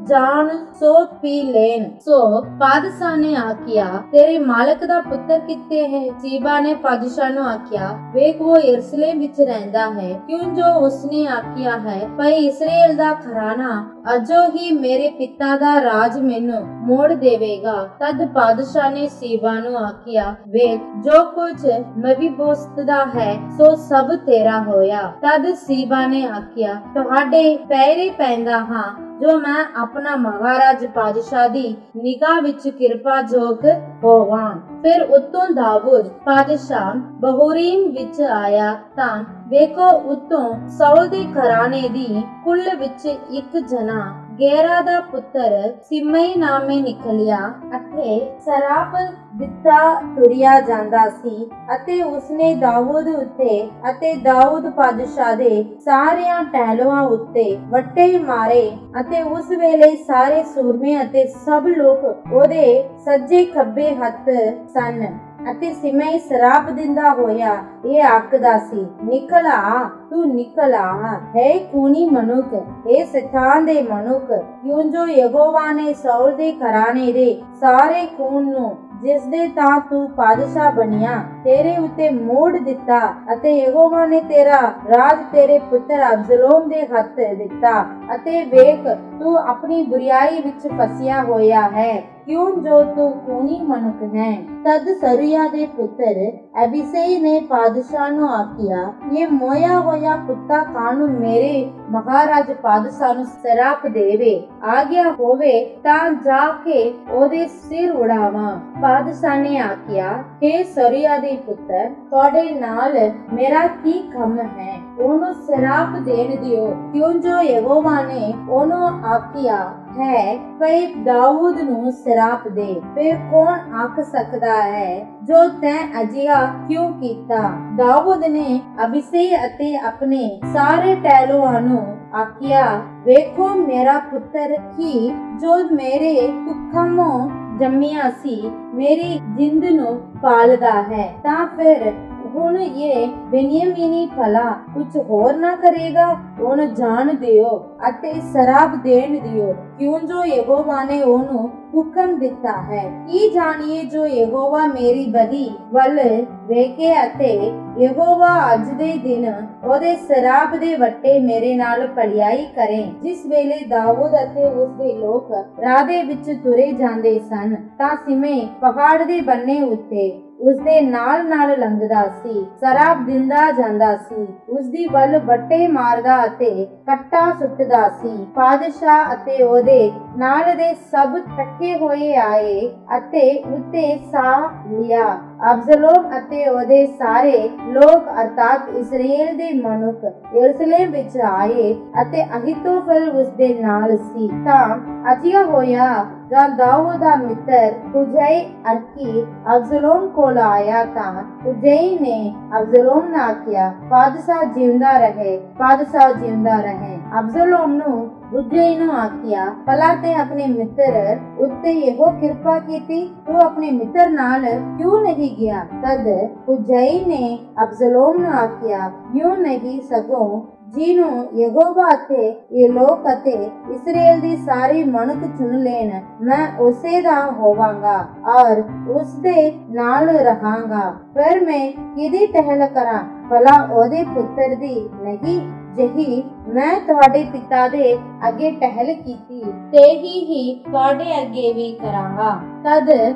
ਜਾਣ ਸੋ ਪੀ ਲੈਣ। ਸੋ ਪਾਦਸ਼ਾਹ ਨੇ ਆਖਿਆ, ਤੇਰੇ ਮਾਲਕ ਦਾ ਪੁੱਤਰ ਕਿੱਥੇ ਹੈ? ਸੀਬਾ ਨੇ ਪਾਦਸ਼ਾਹ ਨੂੰ ਆਖਿਆ, ਵੇਖ, ਉਹ ਯਰੂਸ਼ਲਮ ਵਿੱਚ ਰਹਿੰਦਾ ਹੈ, ਕਿਉਂ ਜੋ ਉਸਨੇ ਆਖਿਆ ਹੈ, ਭਈ ਇਸਰਾਏਲ ਦਾ ਘਰਾਣਾ ਅਜੋ ਹੀ ਮੇਰੇ ਪਿਤਾ ਦਾ ਰਾਜ ਮੈਨੂੰ ਮੋੜ ਦੇਵੇਗਾ। ਤਦ ਪਾਦਸ਼ਾਹ ਨੇ ਸੀਬਾ ਨੂੰ ਆਖਿਆ, ਵੇਖ, ਜੋ ਕੁਝ ਮਬੀਬੋਸਤ ਦਾ ਹੈ ਸੋ ਸਭ ਤੇਰਾ ਹੋਇਆ। ਤਦ ਸੀਬਾ ਨੇ ਆਖਿਆ, ਤੁਹਾਡੇ ਪੈਰੇ ਪੈਂਦਾ ਹਾਂ, ਜੋ ਮੈਂ ਆਪਣਾ ਮਹਾਰਾਜ ਪਾਦਸ਼ਾਹ ਦੀ ਨਿਗਾਹ ਵਿੱਚ ਕਿਰਪਾ ਜੋਗ ਹੋਵਾਂ। ਫਿਰ ਉਤੋਂ ਦਾਊਦ ਪਾਦਸ਼ਾਹ ਬਹੂਰੀਮ ਵਿੱਚ ਆਇਆ ਤਾਂ ਵੇਖੋ, ਉਤੋਂ ਸਾਉਲ ਦੇ ਘਰਾਣੇ ਦੀ ਕੁੱਲ ਵਿੱਚ ਇੱਕ ਜਨਾ ਗੇਰਾ ਦਾ ਪੁੱਤਰ ਸਿਮਈ ਨਾਮੇ ਨਿਕਲਿਆ ਅਤੇ ਸ਼ਰਾਬ ਦਿੱਤਾ ਤੁਰਿਆ ਜਾਂਦਾ ਸੀ, ਅਤੇ ਉਸਨੇ ਦਾਊਦ ਉੱਤੇ ਅਤੇ ਦਾਊਦ ਪਾਦਸ਼ਾਹ ਦੇ ਸਾਰਿਆਂ ਟਹਿਲੂਆਂ ਉੱਤੇ ਵੱਟੇ ਮਾਰੇ, ਅਤੇ ਉਸ ਵੇਲੇ ਸਾਰੇ ਸੂਰਮੇ ਅਤੇ ਸਭ ਲੋਕ ਉਹਦੇ ਸੱਜੇ ਖੱਬੇ ਹੱਥ ਸਨ। ਅਤੇ ਸਿਮਈ ਸ਼ਰਾਬ ਦਿੰਦਾ ਹੋਇਆ ਇਹ ਆਖਦਾ ਸੀ, ਨਿਕਲ ਆ, ਤੂੰ ਨਿਕਲ ਆ, ਹੈ ਖੂਨੀ ਮਨੁੱਖ, ਇਹ ਸ਼ੈਤਾਨ ਦੇ ਮਨੁੱਖ, ਕਿਉਂ ਜੋ ਯਹੋਵਾ ਨੇ ਸਾਉਲ ਦੇ ਘਰਾਣੇ ਦੇ ਸਾਰੇ ਖੂਨ ਨੂੰ ਜਿਸ ਦੇ ਤਾਂ ਤੂੰ ਪਾਦਸ਼ਾਹ ਬਣਿਆ ਤੇਰੇ ਉੱਤੇ ਮੋੜ ਦਿੱਤਾ, ਅਤੇ ਯਹੋਵਾ ਨੇ ਤੇਰਾ ਰਾਜ ਤੇਰੇ ਪੁੱਤਰ ਅਬਸਲੋਮ ਦੇ ਹੱਥ ਦਿੱਤਾ। ਅਤੇ ਵੇਖ, ਤੂੰ ਆਪਣੀ ਬੁਰੀਆਈ ਵਿੱਚ ਫਸਿਆ ਹੋਇਆ ਹੈ, ਕਿਉਂ ਜੋ ਤੂੰ ਖੂਨੀ ਮਨੁੱਖ ਹੈ। ਤਦ ਸਰੀਆ ਦੇ ਪੁੱਤਰ ਅਬੀਸਈ ਨੇ ਪਾਦਸ਼ਾਹ ਨੂੰ ਆਖਿਆ, ਇਹ ਮੋਇਆ ਹੋਇਆ ਕੁੱਤਾ ਕਾਹਨੂੰ ਮੇਰੇ ਮਹਾਰਾਜ ਪਾਦਸ਼ਾਹ ਨੂੰ ਸ਼ਰਾਪ ਦੇਵੇ? ਆਗਿਆ ਹੋਵੇ ਤਾਂ ਜਾ ਕੇ ਉਹਦੇ ਸਿਰ ਉਡਾਵਾਂ। ਪਾਦਸ਼ਾਹ ਨੇ ਆਖਿਆ, ਹੇ ਸਰੀਆ ਦੇ ਪੁੱਤਰ, ਤੁਹਾਡੇ ਨਾਲ ਮੇਰਾ ਕੀ ਕੰਮ ਹੈ? ਉਹਨੂੰ ਸ਼ਰਾਪ ਦੇਣ ਦਿਓ, ਕਿਉਂ ਜੋ ਯਹੋਵਾ ਨੇ ਉਹਨੂੰ ਆਖਿਆ ਹੈ, ਭਈ ਦਾਊਦ ਨੂੰ ਸ਼ਰਾਪ ਦੇ। ਫਿਰ ਕੌਣ ਆਖ ਸਕਦਾ ਹੈ ਜੋ ਤੈਂ ਅਜਿਹਾ ਕਿਉਂ ਕੀਤਾ? ਦਾਊਦ ਨੇ ਅਬੀਸਈ ਅਤੇ ਆਪਣੇ ਸਾਰੇ ਟਹਿਲੂਆਂ ਨੂੰ ਆਖਿਆ, ਵੇਖੋ, ਮੇਰਾ ਪੁੱਤਰ ਹੀ ਜੋ ਮੇਰੇ ਕੁੱਖੋਂ ਜੰਮਿਆ ਸੀ ਮੇਰੀ ਜਿੰਦ ਨੂੰ ਪਾਲਦਾ ਹੈ, ਤਾਂ ਫਿਰ ਹੁਣ ਇਹ ਬੇਨਿਯਮੀਨੀ ਭਲਾ ਕੁਝ ਹੋਰ ਨਾ ਕਰੇਗਾ? ਉਹਨੂੰ ਜਾਣ ਦਿਓ ਅਤੇ ਸ਼ਰਾਬ ਦੇਣ ਦਿਓ, ਕਿਉਂ ਜੋ ਯਹੋਵਾ ਨੇ ਉਹਨੂੰ ਹੁਕਮ ਦਿੱਤਾ ਹੈ। ਕੀ ਜਾਣੀਏ ਜੋ ਯਹੋਵਾ ਮੇਰੀ ਬਲੀ ਵੱਲ ਵੇਖੇ ਅਤੇ ਯਹੋਵਾ ਅੱਜ ਦੇ ਦਿਨ ਉਹਦੇ ਸ਼ਰਾਬ ਦੇ ਵੱਟੇ ਮੇਰੇ ਨਾਲ ਭਲਾਈ ਕਰੇ। ਜਿਸ ਵੇਲੇ ਦਾਊਦ ਅਤੇ ਉਸ ਦੇ ਲੋਕ ਰਾਹ ਦੇ ਵਿੱਚ ਤੁਰੇ ਜਾਂਦੇ ਸਨ ਤਾਂ ਸਿਮei ਪਹਾੜ ਦੇ ਬੰਨੇ ਉੱਤੇ ਉਸਦੇ ਨਾਲ ਨਾਲ ਲੰਘਦਾ ਸੀ, ਸ਼ਰਾਬ ਦਿੰਦਾ ਜਾਂਦਾ ਸੀ, ਉਸਦੀ ਵੱਲ ਵੱਟੇ ਮਾਰਦਾ ਅਤੇ ਕੱਟਾ ਸੁੱਟਦਾ ਸੀ। ਪਾਦਸ਼ਾਹ ਅਤੇ ਉਹਦੇ ਨਾਲ ਦੇ ਸਭ ਥੱਕੇ ਹੋਏ ਆਏ ਅਤੇ ਉੱਤੇ ਸਾਹ ਲਿਆ। ਅਬਸਲੋਮ ਅਤੇ ਉਹਦੇ ਸਾਰੇ ਲੋਕ ਅਰਥਾਤ ਇਸਰਾਏਲ ਦੇ ਮਨੁੱਖ ਯਰੂਸ਼ਲਮ ਵਿੱਚ ਆਏ ਅਤੇ ਅਹੀਤੋਫਲ ਉਸਦੇ ਨਾਲ ਸੀ। ਤਾਂ ਅਜਿਹਾ ਹੋਇਆ ਜਦ ਦਾਊਦ ਦਾ ਮਿੱਤਰ ਹੁਜੈ ਅਰਕੀ ਅਬਸਲੋਮ ਕੋਲ ਆਇਆ ਤਾਂ ਹੁਜੈ ਨੇ ਅਬਸਲੋਮ ਨੂੰ ਆਖਿਆ, ਪਾਦਸ਼ਾਹ ਜਿਉਂਦਾ ਰਹੇ, ਪਾਦਸ਼ਾਹ ਜਿਉਂਦਾ ਰਹੇ। ਅਬਸਲੋਮ ਨੂੰ ਹੁਜੈ ਨੂੰ ਆਖਿਆ, ਭਲਾ ਤੇ ਆਪਣੇ ਮਿੱਤਰ ਉੱਤੇ ਇਹੋ ਕਿਰਪਾ ਕੀਤੀ, ਤੂੰ ਆਪਣੇ ਮਿੱਤਰ ਨਾਲ ਕਿਉਂ ਨਹੀਂ ਗਿਆ? ਤਦ ਹੁਜੈ ਨੇ ਅਬਸਲੋਮ ਨੂੰ ਆਖਿਆ, ਯੂੰ ਨਹੀਂ ਸਗੋਂ ਜਿਹਨੂੰ ਯਹੋਵਾ ਅਤੇ ਇਹ ਲੋਕ ਅਤੇ ਇਸਰਾਏਲ ਦੀ ਸਾਰੀ ਮਨੁੱਖ ਚੁਣ ਲੈਣ, ਮੈਂ ਉਸੇ ਦਾ ਹੋਵਾਂਗਾ ਔਰ ਉਸਦੇ ਨਾਲ ਰਹਾਂਗਾ। ਫਿਰ ਮੈਂ ਕਿਹਦੀ ਟਹਿਲ ਕਰਾਂ? ਭਲਾ ਉਹਦੇ ਪੁੱਤਰ ਦੀ ਨਹੀਂ ਜਿਹੀ ਮੈਂ ਤੁਹਾਡੇ ਪਿਤਾ ਦੇ ਅੱਗੇ ਟਹਿਲ ਕੀਤੀ, ਤੇ ਹੀ ਤੁਹਾਡੇ ਅੱਗੇ ਵੀ ਕਰਾਂਗਾ। ਤਦ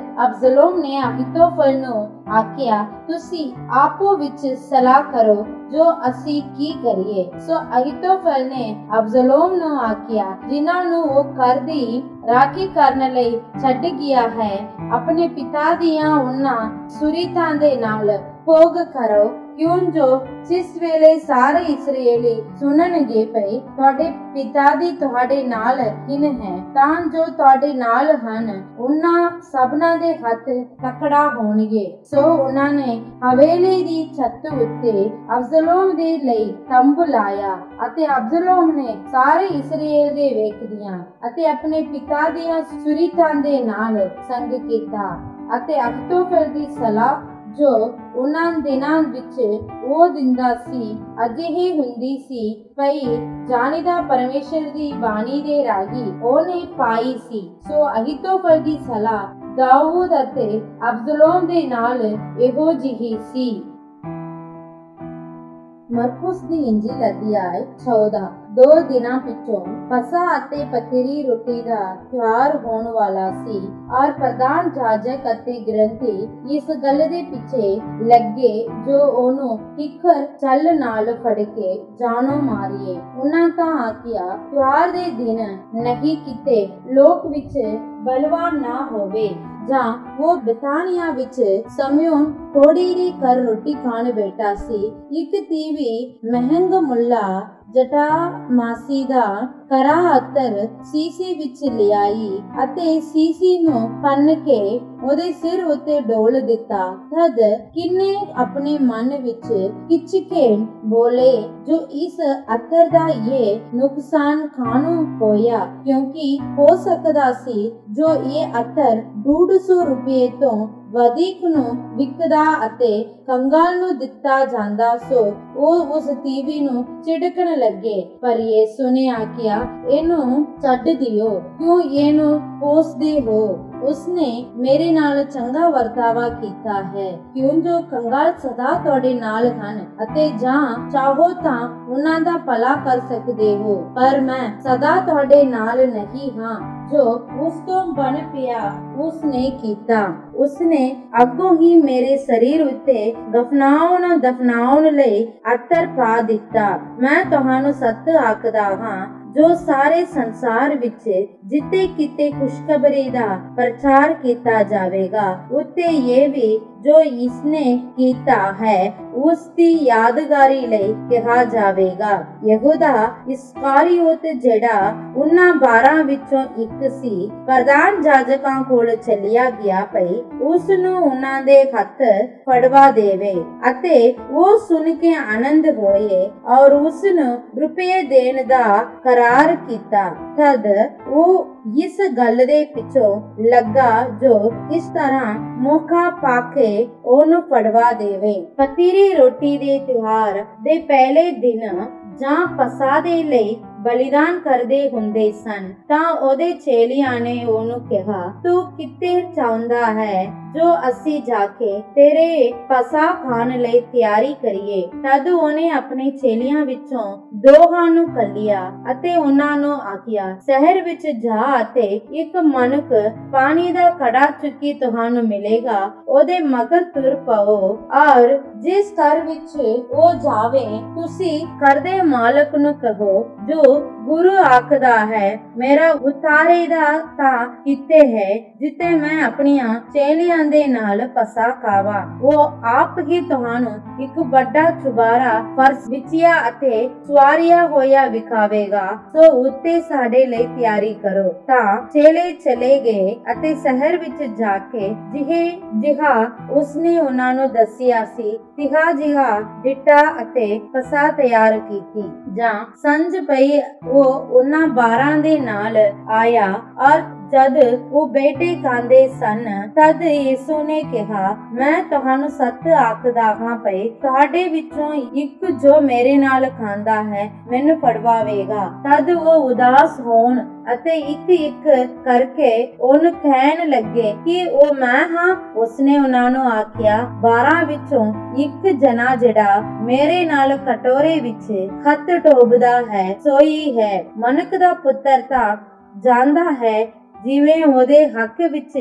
ਅਬਸਲੋਮ ਨੇ ਅਹੀਤੋਫਲ ਨੂੰ ਆਖਿਆ, ਤੁਸੀਂ ਆਪੋ ਵਿੱਚ ਸਲਾਹ ਕਰੋ ਜੋ ਅਸੀਂ ਕੀ ਕਰੀਏ। ਸੋ ਅਹੀਤੋਫਲ ਨੇ ਅਬਸਲੋਮ ਨੂੰ ਆਖਿਆ, ਜਿਨ੍ਹਾਂ ਨੂੰ ਉਹ ਘਰ ਦੀ ਰਾਖੀ ਕਰਨ ਲਈ ਛੱਡ ਗਿਆ ਹੈ, ਆਪਣੇ ਪਿਤਾ ਦੀਆਂ ਉਹਨਾਂ ਸੁਰੀਤਾਂ ਦੇ ਨਾਲ ਭੋਗ ਕਰੋ, ਕਿਉਂ ਜੋ ਜਿਸ ਵੇਲੇ ਸਾਰੇ ਇਸਰਾਏਲੀ ਸੁਣਨਗੇ ਪਈ ਤੁਹਾਡੇ ਪਿਤਾ ਦੀ ਤੁਹਾਡੇ ਨਾਲ ਕਿਨ ਹੈ, ਤਾਂ ਜੋ ਤੁਹਾਡੇ ਨਾਲ ਹਨ ਉਹਨਾਂ ਸਭਨਾਂ ਦੇ ਹੱਥ ਤਕੜਾ ਹੋਣਗੇ। ਸੋ ਉਹਨਾਂ ਨੇ ਹਵੇਲੀ ਦੀ ਛੱਤ ਉੱਤੇ ਅਬਸਲੋਮ ਦੇ ਲਈ ਤੰਬੂ ਲਾਇਆ ਅਤੇ ਅਬਸਲੋਮ ਨੇ ਸਾਰੇ ਇਸਰਾਏਲ ਦੇ ਵੇਖਦੀਆਂ ਅਤੇ ਆਪਣੇ ਪਿਤਾ ਦੀਆਂ ਸੁਰੀਤਾਂ ਦੇ ਨਾਲ ਸੰਗ ਕੀਤਾ ਅਤੇ ਅਹੀਤੋਫਲ ਦੀ ਸਲਾਹ ਜੋ ਉਹਨਾਂ ਦਿਨਾਂ ਵਿੱਚ ਉਹ ਦਿੰਦਾ ਸੀ ਅਜਿਹੀ ਹੁੰਦੀ ਸੀ, ਪਈ ਜਾਣੀਦਾ ਪਰਮੇਸ਼ਰ ਦੀ ਬਾਣੀ ਦੇ ਰਾਹੀਂ ਉਹਨੇ ਪਾਈ ਸੀ। ਸੋ ਅਹੀਤੋਫਲ ਦੀ ਸਲਾਹ ਦਾਊਦ ਅਤੇ ਅਬਸਲੋਮ ਦੇ ਨਾਲ ਇਹੋ ਜਿਹੀ ਸੀ। ਮਰਕੁਸ ਦੀ ਇੰਜੀਲ ਅਧਿਆਇ 14। 2 ਦਿਨਾਂ ਪਿੱਛੋਂ ਫਸਾ ਅਤੇ ਪੱਤਰੀ ਰੋਟੀ ਦਾ ਤਿਉਹਾਰ ਹੋਣ ਵਾਲਾ ਸੀ ਔਰ ਪ੍ਰਧਾਨ ਜਾਜਕ ਅਤੇ ਗ੍ਰੰਥੀ ਇਸ ਗੱਲ ਦੇ ਪਿੱਛੇ ਲੱਗੇ ਜੋ ਉਹਨੂੰ ਤਿੱਖਰ ਚੱਲ ਨਾਲ ਫੜ ਕੇ ਜਾਨੋਂ ਮਾਰੀਏ। ਉਹਨਾਂ ਤਾਂ ਆਖਿਆ, ਤਿਉਹਾਰ ਦੇ ਦਿਨ ਨਹੀਂ ਕਿਤੇ ਲੋਕ ਵਿੱਚ ਬਲਵਾ ਨਾ ਹੋਵੇ। ਜਾਂ ਉਹ ਬੇਤਾਨੀਆ ਵਿੱਚ ਸਮਿਓਨ ਕੋੜੀ ਦੇ ਘਰ ਰੋਟੀ ਖਾਣ ਬੈਠਾ ਸੀ। ਇੱਕ ਤੀਵੀ ਮਹਿੰਗ ਮੁੱਲਾ ਜਟਾਮਾਸੀ ਦਾ ਕਰਾ ਅਤਰ ਸੀਸੀ ਵਿੱਚ ਲਿਆਈ ਅਤੇ ਸੀਸੀ ਨੂੰ ਭੰਨ ਕੇ ਉਹਦੇ ਸਿਰ ਉੱਤੇ ਡੋਲ ਦਿੱਤਾ। ਤਦ ਕਿੰਨੇ ਆਪਣੇ ਮਨ ਵਿੱਚ ਖਿੱਚ ਕੇ ਬੋਲੇ, ਜੋ ਇਸ ਅਤਰ ਦਾ ਇਹ ਨੁਕਸਾਨ ਖਾਣੂ ਹੋਇਆ, ਕਿਉਂਕਿ ਹੋ ਸਕਦਾ ਸੀ ਜੋ ਇਹ ਅਤਰ 150 ਰੁਪਏ ਤੋਂ ਵਧੇਕ ਨੂੰ ਵਿਕਦਾ ਅਤੇ ਕੰਗਾਲ ਨੂੰ ਦਿੱਤਾ ਜਾਂਦਾ। ਸੋ ਉਹ ਉਸ ਤੀਵੀ ਨੂੰ ਝਿੜਕਣ ਲੱਗੇ, ਪਰ ਯਿਸੂ ਨੇ ਆਖਿਆ, ਇਹਨੂੰ ਛੱਡ ਦਿਓ, ਕਿਉਂ ਇਹਨੂੰ ਕੋਸਦੇ ਹੋ? ਉਸਨੇ ਮੇਰੇ ਨਾਲ ਚੰਗਾ ਵਰਤਾਵਾ ਕੀਤਾ ਹੈ, ਕਿਉਂ ਜੋ ਕੰਗਾਲ ਸਦਾ ਤੁਹਾਡੇ ਨਾਲ ਹਨ ਅਤੇ ਜਾਂ ਚਾਹੋ ਤਾਂ ਉਹਨਾਂ ਦਾ ਭਲਾ ਕਰ ਸਕਦੇ ਹੋ, ਪਰ ਮੈਂ ਸਦਾ ਤੁਹਾਡੇ ਨਾਲ ਨਹੀਂ ਹਾਂ। ਜੋ ਉਸ ਤੋਂ ਬਣ ਪਿਆ ਉਸਨੇ ਕੀਤਾ। ਉਸਨੇ ਅੱਗੋਂ ਹੀ ਮੇਰੇ ਸਰੀਰ ਉੱਤੇ ਦਫਨਾਉਣ ਲਈ ਅਤਰ ਪਾ ਦਿੱਤਾ। ਮੈਂ ਤੁਹਾਨੂੰ ਸੱਚ ਆਖਦਾ ਹਾਂ, ਜੋ ਸਾਰੇ ਸੰਸਾਰ ਵਿੱਚ ਜਿੱਤੇ ਕਿਤੇ ਖੁਸ਼ਖਬਰੀ ਦਾ ਪ੍ਰਚਾਰ ਕੀਤਾ ਜਾਵੇਗਾ, ਉੱਤੇ ਇਹ ਵੀ ਜੋ ਇਸਨੇ ਕੀਤਾ ਹੈ ਉਸ ਦੀ ਯਾਦਗਾਰੀ ਲਈ ਕਿਹਾ ਜਾਵੇਗਾ। ਯਹੂਦਾ ਇਸਕਾਰੀਓਤ ਜਿਹੜਾ ਉਹਨਾਂ 12 ਵਿੱਚੋਂ ਇੱਕ ਸੀ, ਪ੍ਰਧਾਨ ਜਾਜਕਾਂ ਕੋਲ ਚਲਿਆ ਗਿਆ ਪਈ ਉਸ ਨੂੰ ਉਹਨਾਂ ਦੇ ਹੱਥ ਫੜਵਾ ਦੇਵੇ ਅਤੇ ਉਹ ਸੁਣ ਕੇ ਆਨੰਦ ਹੋਏ ਔਰ ਉਸ ਨੂੰ ਰੁਪਏ ਦੇਣ ਦਾ ਕਰਾਰ ਕੀਤਾ। ਤਦ ਉਹ ਇਸ ਗੱਲ ਦੇ ਪਿੱਛੋਂ ਲੱਗਾ ਜੋ ਇਸ ਤਰ੍ਹਾਂ ਮੌਕਾ ਪਾ ਕੇ ਉਹਨੂੰ ਫੜਵਾ ਦੇਵੇ। ਪਤੀਰੀ ਰੋਟੀ ਦੇ ਤਿਉਹਾਰ ਦੇ ਪਹਿਲੇ ਦਿਨ ਜਾਂ ਪਸਾ ਦੇ ਲਈ ਬਲੀਦਾਨ ਕਰਦੇ ਹੁੰਦੇ ਸਨ। ਤਾਂ ਉਹਦੇ ਚੇਲਿਆਂ ਨੇ ਉਹਨੂੰ ਕਿਹਾ, ਤੂੰ ਕਿੱਥੇ ਚਾਹੁੰਦਾ ਹੈ ਜੋ ਅਸੀਂ ਜਾ ਕੇ ਤੇਰੇ ਪਸਾ ਖਾਣ ਲਈ ਤਿਆਰੀ ਕਰੀਏ। ਤਦ ਉਹਨੇ ਆਪਣੇ ਚੇਲਿਆਂ ਵਿੱਚੋਂ ਦੋਹਾਂ ਨੂੰ ਕੱਲਿਆ ਅਤੇ ਉਹਨਾਂ ਨੂੰ ਆਖਿਆ, ਸ਼ਹਿਰ ਵਿੱਚ ਜਾ ਅਤੇ ਇੱਕ ਮਨੁੱਖ ਪਾਣੀ ਦਾ ਘੜਾ ਚੁੱਕੀ ਤੁਹਾਨੂੰ ਮਿਲੇਗਾ, ਉਹਦੇ ਮਗਰ ਤੁਰ ਪਵੋ, ਔਰ ਜਿਸ ਘਰ ਵਿੱਚ ਉਹ ਜਾਵੇ ਤੁਸੀਂ ਘਰ ਦੇ ਮਾਲਕ ਨੂੰ ਕਹੋ, ਜੋ ਗੁਰੂ ਆਖਦਾ ਹੈ, ਮੇਰਾ ਉਤਾਰੇ ਦਾ ਤਾਂ ਕਿਤੇ ਹੈ ਜਿੱਥੇ ਮੈਂ ਆਪਣੀਆਂ ਚੇਲਿਆਂ ਦੇ ਨਾਲ ਪਸਾ ਖਾਵਾਂ। ਉਹ ਆਪ ਹੀ ਤੁਹਾਨੂੰ ਇੱਕ ਵੱਡਾ ਚੁਬਾਰਾ ਫਰਸ਼ ਵਿਛਿਆ ਅਤੇ ਸਵਾਰਿਆ ਹੋਇਆ ਵਿਖਾਵੇਗਾ, ਸੋ ਉੱਤੇ ਸਾਡੇ ਲਈ ਤਿਆਰੀ ਕਰੋ। ਤਾਂ ਚੇਲੇ ਚਲੇ ਗਏ ਅਤੇ ਸ਼ਹਿਰ ਵਿੱਚ ਜਾ ਕੇ ਜਿਹਾ ਉਸਨੇ ਉਹਨਾਂ ਨੂੰ ਦੱਸਿਆ ਸੀ ਤਿਹਾ ਜਿਹਾ ਡਿੱਟਾ ਅਤੇ ਪਸਾ ਤਿਆਰ ਕੀਤੀ। ਜਾਂ ਸੰਝ ਪਈ ਉਹ ਉਹਨਾਂ 12 ਦੇ ਨਾਲ ਆਇਆ, ਔਰ ਜਦ ਉਹ ਬੈਠੇ ਖਾਂਦੇ ਸਨ ਤਦ ਯਿਸੂ ਨੇ ਕਿਹਾ, ਮੈਂ ਤੁਹਾਨੂੰ ਸੱਚ ਆਖਦਾ ਹਾਂ ਭਈ ਤੁਹਾਡੇ ਵਿੱਚੋਂ ਇੱਕ ਜੋ ਮੇਰੇ ਨਾਲ ਖਾਂਦਾ ਹੈ ਮੈਨੂੰ ਫੜਵਾਵੇਗਾ। ਤਦ ਉਹ ਉਦਾਸ ਹੋਣ ਅਤੇ ਇੱਕ ਇੱਕ ਕਰਕੇ ਉਹਨੂੰ ਕਹਿਣ ਲੱਗੇ ਕਿ ਉਹ ਮੈਂ ਹਾਂ। ਉਸਨੇ ਉਹਨਾਂ ਨੂੰ ਆਖਿਆ, 12 ਵਿੱਚੋਂ ਇੱਕ ਜਣਾ ਜਿਹੜਾ ਮੇਰੇ ਨਾਲ ਕਟੋਰੇ ਵਿੱਚ ਖੱਤ ਡੋਬਦਾ ਹੈ ਸੋਈ ਹੈ। ਮਨੁੱਖ ਦਾ ਪੁੱਤਰ ਤਾਂ ਜਾਂਦਾ ਹੈ ਜਿਵੇਂ ਉਹਦੇ ਹੱਕ ਵਿੱਚ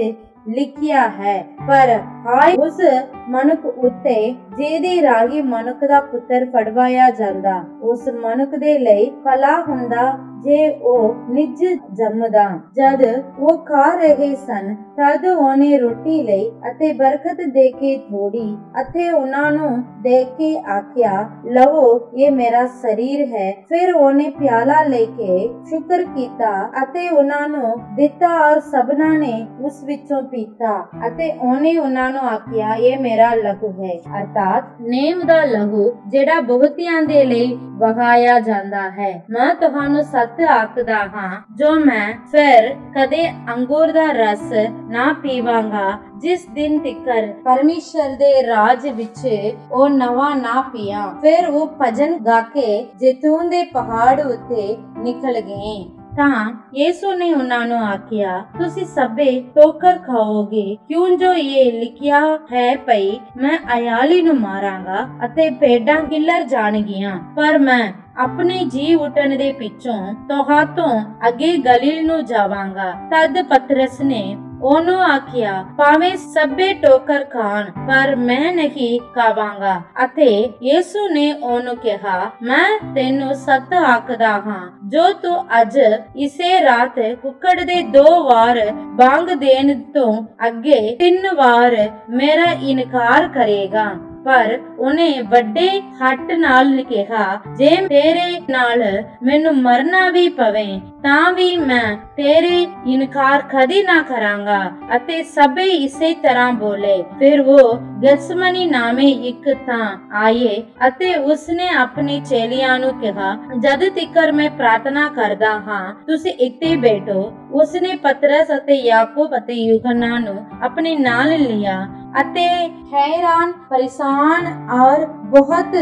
ਲਿਖਿਆ ਹੈ, ਪਰ ਹਾਏ ਉਸ ਮਨੁੱਖ ਉੱਤੇ ਜਿਹਦੇ ਰਾਹੀਂ ਮਨੁੱਖ ਦਾ ਪੁੱਤਰ ਫੜਵਾਇਆ ਜਾਂਦਾ। ਉਸ ਮਨੁੱਖ ਦੇ ਲਈ ਭਲਾ ਹੁੰਦਾ ਜੇ ਉਹ ਨਿਜ ਜੰਮਦਾ। ਜਦ ਉਹ ਖਾ ਰਹੇ ਸਨ ਤਦ ਉਹਨੇ ਰੋਟੀ ਲਈ ਅਤੇ ਬਰਕਤ ਦੇ ਕੇ ਥੋੜੀ ਅਤੇ ਉਹਨਾਂ ਨੂੰ ਦੇ ਕੇ ਆਖਿਆ, ਲਵੋ ਇਹ ਮੇਰਾ ਸਰੀਰ ਹੈ। ਫਿਰ ਉਹਨੇ ਪਿਆਲਾ ਲੈ ਕੇ ਸ਼ੁਕਰ ਕੀਤਾ ਅਤੇ ਉਹਨਾਂ ਨੂੰ ਦਿੱਤਾ, ਔਰ ਸਭਨਾਂ ਨੇ ਉਸ ਵਿੱਚੋਂ ਪੀਤਾ। ਅਤੇ ਉਹਨੇ ਉਹਨਾਂ ਨੂੰ ਆਖਿਆ, ਇਹ ਮੇਰਾ ਲਹੂ ਹੈ, ਅਰਥਾਤ ਨੇਮ ਦਾ ਲਹੂ, ਜਿਹੜਾ ਬਹੁਤਿਆਂ ਦੇ ਲਈ ਵਹਾਇਆ ਜਾਂਦਾ ਹੈ। ਮੈਂ ਤੁਹਾਨੂੰ ਸੱਚ ਆਖਦਾ ਹਾਂ, ਜੋ ਮੈਂ ਫਿਰ ਕਦੇ ਅੰਗੂਰ ਦਾ ਰਸ ਨਾ ਪੀਵਾਂਗਾ ਜਿਸ ਦਿਨ ਤਿਕਰ ਪਰਮੇਸ਼ਰ ਦੇ ਰਾਜ ਵਿੱਚ ਉਹ ਨਵਾਂ ਨਾ ਪੀਆ। ਫਿਰ ਉਹ ਭਜਨ ਗਾ ਕੇ ਜੈਤੂਨ ਦੇ ਪਹਾੜ ਉੱਤੇ ਨਿਕਲ ਗਏ। ਤਾਂ ਯਿਸੂ ਨੇ ਉਹਨਾਂ ਨੂੰ ਆਖਿਆ, ਤੁਸੀਂ ਸਭੇ ਠੋਕਰ ਖਾਓਗੇ, ਕਿਉਂ ਜੋ ਇਹ ਲਿਖਿਆ ਹੈ ਭਈ ਮੈਂ ਅਯਾਲੀ ਨੂੰ ਮਾਰਾਂਗਾ ਅਤੇ ਭੇਡਾਂ ਕਿੱਲਰ ਜਾਣਗੀਆਂ। ਪਰ ਮੈਂ ਆਪਣੇ ਜੀ ਉਠਣ ਦੇ ਪਿੱਛੋਂ ਤੁਹਾਤੋਂ ਅੱਗੇ ਗਲੀਲ ਨੂੰ ਜਾਵਾਂਗਾ। ਤਦ ਪਤਰਸ ਨੇ ਉਹਨੂੰ ਆਖਿਆ, ਭਾਵੇਂ ਸਭੇ ਠੋਕਰ ਖਾਣ ਪਰ ਮੈਂ ਨਹੀਂ ਖਾਵਾਂਗਾ। ਅਤੇ ਯਿਸੂ ਨੇ ਉਹਨੂੰ ਕਿਹਾ, ਮੈਂ ਤੈਨੂੰ ਸੱਚ ਆਖਦਾ ਹਾਂ, ਜੋ ਤੂੰ ਅੱਜ ਇਸੇ ਰਾਤ ਕੁੱਕੜ ਦੇ 2 ਵਾਰ ਬਾਂਗ ਦੇਣ ਤੋਂ ਅੱਗੇ 3 ਵਾਰ ਮੇਰਾ ਇਨਕਾਰ ਕਰੇਗਾ। ਪਰ ਉਹਨੇ ਵੱਡੇ ਹੱਟ ਨਾਲ ਕਿਹਾ, ਜੇ ਤੇਰੇ ਨਾਲ ਮੈਨੂੰ ਮਰਨਾ ਵੀ ਪਵੇ ਤਾਂ ਵੀ ਮੈਂ ਤੇਰੇ ਇਨਕਾਰ ਕਦੀ ਨਾ ਕਰਾਂਗਾ। ਅਤੇ ਸਭੇ ਇਸੇ ਤਰ੍ਹਾਂ ਬੋਲੇ। ਫਿਰ ਉਹ ਗੈਤਸਮਨੀ ਨਾਮੇ ਇੱਕ ਥਾਂ ਆਏ ਅਤੇ ਉਸਨੇ ਆਪਣੇ ਚੇਲਿਆਂ ਨੂੰ ਕਿਹਾ, ਜਦ ਤੀਕਰ ਮੈਂ ਪ੍ਰਾਰਥਨਾ ਕਰਦਾ ਹਾਂ ਤੁਸੀਂ ਇੱਥੇ ਬੈਠੋ। ਉਸਨੇ ਪਤਰਸ ਅਤੇ ਯਾਕੂਬ ਅਤੇ ਯੂਹੰਨਾ ਨੂੰ ਆਪਣੇ ਨਾਲ ਲਿਆ ਅਤੇ ਹੈਰਾਨ, ਪਰੇਸ਼ਾਨ ਔਰ ਬਹੁਤ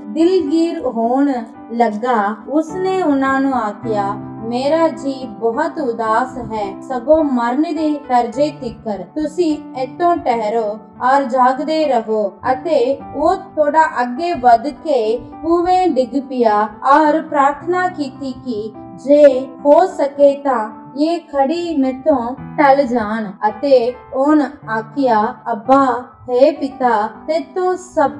ਦਿਲਗੀਰ ਹੋਣ ਲੱਗਾ। ਉਸਨੇ ਉਹਨਾਂ ਨੂੰ ਆਖਿਆ, ਮੇਰਾ ਜੀ ਬਹੁਤ ਉਦਾਸ ਹੈ, ਸਗੋਂ ਮਰਨ ਦੇ ਦਰਜੇ ਤੀਕਰ। ਤੁਸੀਂ ਇੱਥੋਂ ਠਹਿਰੋ ਔਰ ਜਾਗਦੇ ਰਹੋ। ਅਤੇ ਉਹ ਥੋੜਾ ਅੱਗੇ ਵਧ ਕੇ ਉਵੇਂ ਡਿੱਗ ਪਿਆ ਔਰ ਪ੍ਰਾਰਥਨਾ ਕੀਤੀ ਕਿ ਜੇ ਹੋ ਸਕੇ ਤਾਂ ਇਹ ਖੜੀ ਮੈਥੋਂ ਟਲ ਜਾਣ। ਅਤੇ ਉਹਨ ਆਖਿਆ, ਅੱਬਾ ਹੈ ਪਿਤਾ, ਤੇਤੋਂ ਸਭ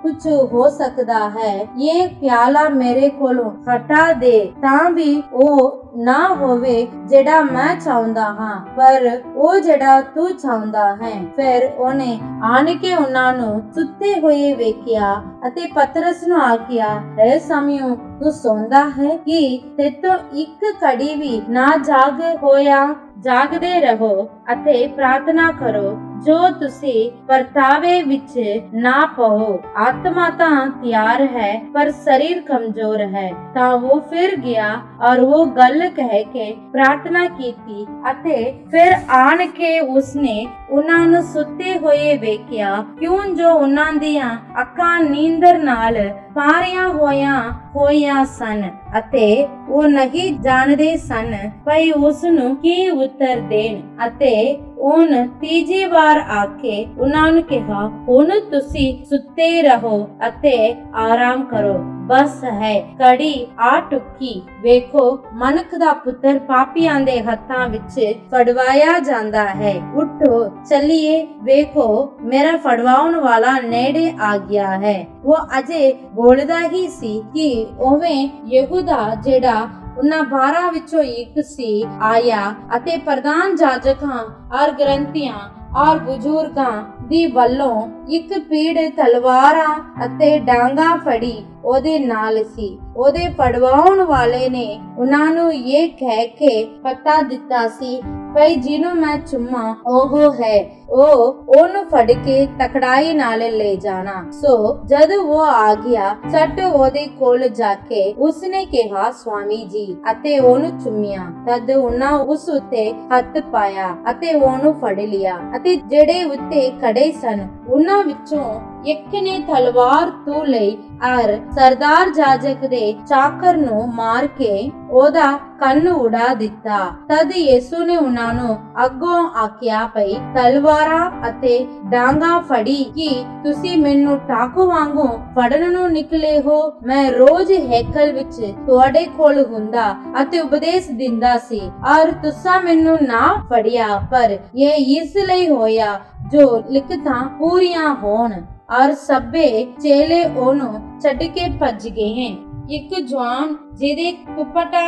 ਕੁਝ ਹੋ ਸਕਦਾ ਹੈ। ਇਹ ਪਿਆਲਾ ਮੇਰੇ ਕੋਲੋਂ ਹਟਾ ਦੇ, ਤਾਂ ਵੀ ਉਹ ਨਾ ਹੋਵੇ ਜਿਹੜਾ ਮੈਂ ਚਾਹੁੰਦਾ ਹਾਂ, ਪਰ ਉਹ ਜਿਹੜਾ ਤੂੰ ਚਾਹੁੰਦਾ ਹੈ। ਫਿਰ ਉਹਨੇ ਆਣ ਕੇ ਉਹਨਾਂ ਨੂੰ ਸੁੱਤੇ ਹੋਏ ਵੇਖਿਆ ਅਤੇ ਪਤਰਸ ਨੂੰ ਆਖਿਆ, ਹੈ ਸਮਿਓ ਤੂੰ ਸੌਂਦਾ ਹੈ ਕਿ ਤੇਤੋਂ ਇੱਕ ਘੜੀ ਵੀ ਨਾ ਜਾਗ ਹੋਇਆ? ਜਾਗਦੇ ਰਹੋ ਅਤੇ ਪ੍ਰਾਰਥਨਾ ਕਰੋ ਜੋ ਤੁਸੀਂ ਪਰਤਾਵੇ ਵਿੱਚ ਨਾ ਪਵੋ। ਆਤਮਾ ਤਾਂ ਤਿਆਰ ਹੈ ਪਰ ਸਰੀਰ ਕਮਜ਼ੋਰ ਹੈ। ਤਾਂ ਉਹ ਫਿਰ ਗਿਆ ਔਰ ਉਹ ਗੱਲ ਕਹਿ ਕੇ ਪ੍ਰਾਰਥਨਾ ਕੀਤੀ ਅਤੇ ਫਿਰ ਆਣ ਕੇ ਉਸਨੇ ਉਹਨਾਂ ਨੂੰ ਸੁੱਤੇ ਹੋਏ ਵੇਖਿਆ, ਕਿਉਂ ਜੋ ਉਹਨਾਂ ਦੀਆਂ ਅੱਖਾਂ ਨੀਂਦਰ ਨਾਲ ਪਾਰੀਆਂ ਹੋਈਆਂ ਸਨ ਅਤੇ ਉਹ ਨਹੀਂ ਜਾਣਦੇ ਸਨ ਭਈ ਉਸ ਨੂੰ ਕੀ ਉੱਤਰ ਦੇਣ। ਅਤੇ ਉਹਨ ਤੀਜੀ ਵਾਰ ਆ ਕੇ ਉਹਨਾਂ ਨੂੰ ਕਿਹਾ, ਹੁਣ ਤੁਸੀਂ ਸੁੱਤੇ ਰਹੋ ਅਤੇ ਆਰਾਮ ਕਰੋ, ਬਸ ਹੈ ਘੜੀ ਆ ਟੁੱਕੀ। ਵੇਖੋ ਮਨੁੱਖ ਦਾ ਪੁੱਤਰ ਪਾਪੀਆਂ ਦੇ ਹੱਥਾਂ ਵਿੱਚ ਫੜਵਾਇਆ ਜਾਂਦਾ ਹੈ। ਉੱਠੋ ਚੱਲੀਏ, ਵੇਖੋ ਮੇਰਾ ਫੜਵਾਉਣ ਵਾਲਾ ਨੇੜੇ ਆ ਗਿਆ ਹੈ। ਉਹ ਅਜੇ ਬੋਲਦਾ ਹੀ ਸੀ ਕਿ ਉਵੇਂ ਯਹੂਦਾ ਜਿਹੜਾ ਉਹਨਾਂ 12 ਵਿੱਚੋਂ ਇੱਕ ਸੀ ਆਇਆ ਅਤੇ ਪ੍ਰਧਾਨ ਜਾਜਕਾਂ ਔਰ ਗ੍ਰੰਥੀਆਂ ਔਰ ਬਜ਼ੁਰਗਾਂ ਦੀ ਵੱਲੋਂ ਇੱਕ ਪੀੜ ਤਲਵਾਰਾਂ ਅਤੇ ਡਾਂਗਾ ਫੜੀ ਉਹਦੇ ਨਾਲ ਸੀ। ਉਹਦੇ ਫੜਵਾਉਣ ਵਾਲੇ ਨੇ ਉਹਨਾਂ ਨੂੰ ਇਹ ਕਹਿ ਕੇ ਪਤਾ ਦਿੱਤਾ ਸੀ ਭਈ ਜਿਹਨੂੰ ਮੈਂ ਚੁੰਮਾ ਉਹ ਹੈ, ਉਹਨੂੰ ਫੜ ਕੇ ਤਕੜਾਈ ਨਾਲ ਲੈ ਜਾਣਾ। ਸੋ ਜਦ ਉਹ ਆ ਗਿਆ, ਝਟ ਉਹਦੇ ਕੋਲ ਜਾ ਕੇ ਉਸਨੇ ਕਿਹਾ, ਸਵਾਮੀ ਜੀ, ਅਤੇ ਉਹਨੂੰ ਚੁੰਮਿਆ। ਤਦ ਉਹਨਾਂ ਉਸ ਉੱਤੇ ਹੱਥ ਪਾਇਆ ਅਤੇ ਉਹਨੂੰ ਫੜ ਲਿਆ ਅਤੇ ਜਿਹੜੇ ਉੱਤੇ ਖੜੇ ਸਨ ਉਹਨਾਂ ਵਿੱਚੋਂ ਇੱਕ ਨੇ ਤਲਵਾਰ ਤੂ ਲਈ ਔਰ ਸਰਦਾਰ ਜਾਜਕ ਦੇ ਚਾਕਰ ਨੂੰ ਮਾਰ ਕੇ ਉਹਦਾ ਕੰਨ ਉਡਾ ਦਿੱਤਾ। ਤਦ ਯਿਸੂ ਨੇ ਉਹਨਾਂ ਨੂੰ ਅੱਗੋਂ ਆਖਿਆ, ਭਈ ਤਲਵਾਰਾਂ ਅਤੇ ਡਾਂਗਾ ਫੜੀ ਕਿ ਤੁਸੀਂ ਮੈਨੂੰ ਟਾਕੂ ਵਾਂਗੂ ਫੜਨ ਨੂੰ ਨਿਕਲੇ ਹੋ। ਮੈਂ ਰੋਜ਼ ਹੈਕਲ ਵਿੱਚ ਤੁਹਾਡੇ ਕੋਲ ਹੁੰਦਾ ਅਤੇ ਉਪਦੇਸ਼ ਦਿੰਦਾ ਸੀ ਔਰ ਤੁਸੀਂ ਮੈਨੂੰ ਨਾ ਫੜਿਆ, ਪਰ ਇਹ ਇਸ ਲਈ ਹੋਇਆ ਜੋ ਲਿਖਤਾਂ ਪੂਰੀਆਂ ਹੋਣ। ਔਰ ਸਭੇ ਚੇਲੇ ਉਹਨੂੰ ਛੱਡ ਕੇ ਭੱਜ ਗਏ हैं। ਇੱਕ ਜਵਾਨ ਜਿਹਦੇ ਦੁਪੱਟਾ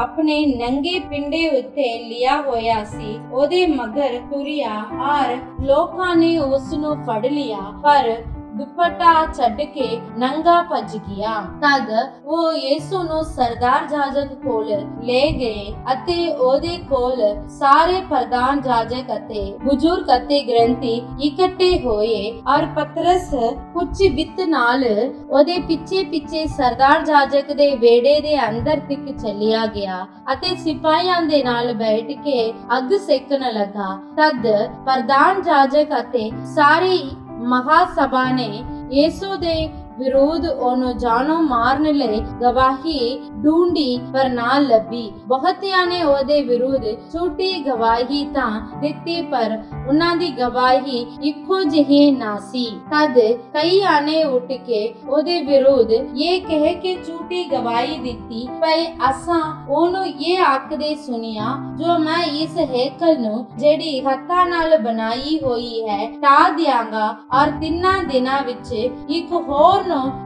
ਆਪਣੇ ਨੰਗੇ ਪਿੰਡੇ ਉੱਤੇ ਲਿਆ ਹੋਇਆ ਸੀ ਉਹਦੇ ਮਗਰ ਤੁਰਿਆ ਔਰ ਲੋਕਾਂ ਨੇ ਉਸ ਨੂੰ ਫੜ ਲਿਆ, ਪਰ ਦੁਪੱਟਾ ਛੱਡ ਕੇ ਨੰਗਾ ਭੱਜ ਗਿਆ। ਤਦ ਉਹ ਯਿਸੂ ਨੂੰ ਸਰਦਾਰ ਜਾਜਕ ਕੋਲ ਲੈ ਗਏ ਅਤੇ ਉਹਦੇ ਕੋਲ ਸਾਰੇ ਪ੍ਰਧਾਨ ਜਾਜਕ ਅਤੇ ਬਜ਼ੁਰਗ ਅਤੇ ਗ੍ਰੰਥੀ ਇਕੱਠੇ ਹੋਏ ਔਰ ਪਤਰਸ ਕੁਝ ਬਿੱਤ ਨਾਲ ਉਹਦੇ ਪਿੱਛੇ ਪਿੱਛੇ ਸਰਦਾਰ ਜਾਜਕ ਦੇ ਵਿਹੜੇ ਦੇ ਅੰਦਰ ਤੱਕ ਚਲਿਆ ਗਿਆ ਅਤੇ ਸਿਪਾਹੀਆਂ ਦੇ ਨਾਲ ਬੈਠ ਕੇ ਅੱਗ ਸੇਕਣ ਲੱਗਾ। ਤਦ ਪ੍ਰਧਾਨ ਜਾਜਕ ਅਤੇ ਸਾਰੀ ਮਹਾਸਭਾ ਨੇ ਯਿਸੂ ਦੇ ਵਿਰੋਧ ਉਹਨੂੰ ਜਾਨੋਂ ਮਾਰਨ ਲਈ ਗਵਾਹੀ ਢੂੰਢੀ ਪਰ ਨਾ ਲੱਭੀ। ਬਹੁਤਿਆਂ ਨੇ ਉਹਦੇ ਵਿਰੁੱਧ ਝੂਠੀ ਗਵਾਹੀ ਤਾਂ ਦਿੱਤੀ, ਪਰ ਉਹਨਾਂ ਦੀ ਗਵਾਹੀ ਇੱਕੋ ਜਿਹੀ ਨਾ ਸੀ। ਤਦ ਕਈਆਂ ਨੇ ਉੱਠ ਕੇ ਉਹਦੇ ਵਿਰੁੱਧ ਇਹ ਕਹਿ ਕੇ ਝੂਠੀ ਗਵਾਹੀ ਦਿੱਤੀ, ਭਈ ਅਸਾਂ ਉਹਨੂੰ ਇਹ ਆਖਦੇ ਸੁਣਿਆ, ਜੋ ਮੈਂ ਇਸ ਹੈਕਲ ਨੂੰ ਜਿਹੜੀ ਹੱਥਾਂ ਨਾਲ ਬਣਾਈ ਹੋਈ ਹੈ ਢਾ ਦਿਆਂਗਾ ਔਰ 3 ਦਿਨਾਂ ਵਿੱਚ ਇੱਕ ਹੋਰ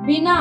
ਬਿਨਾ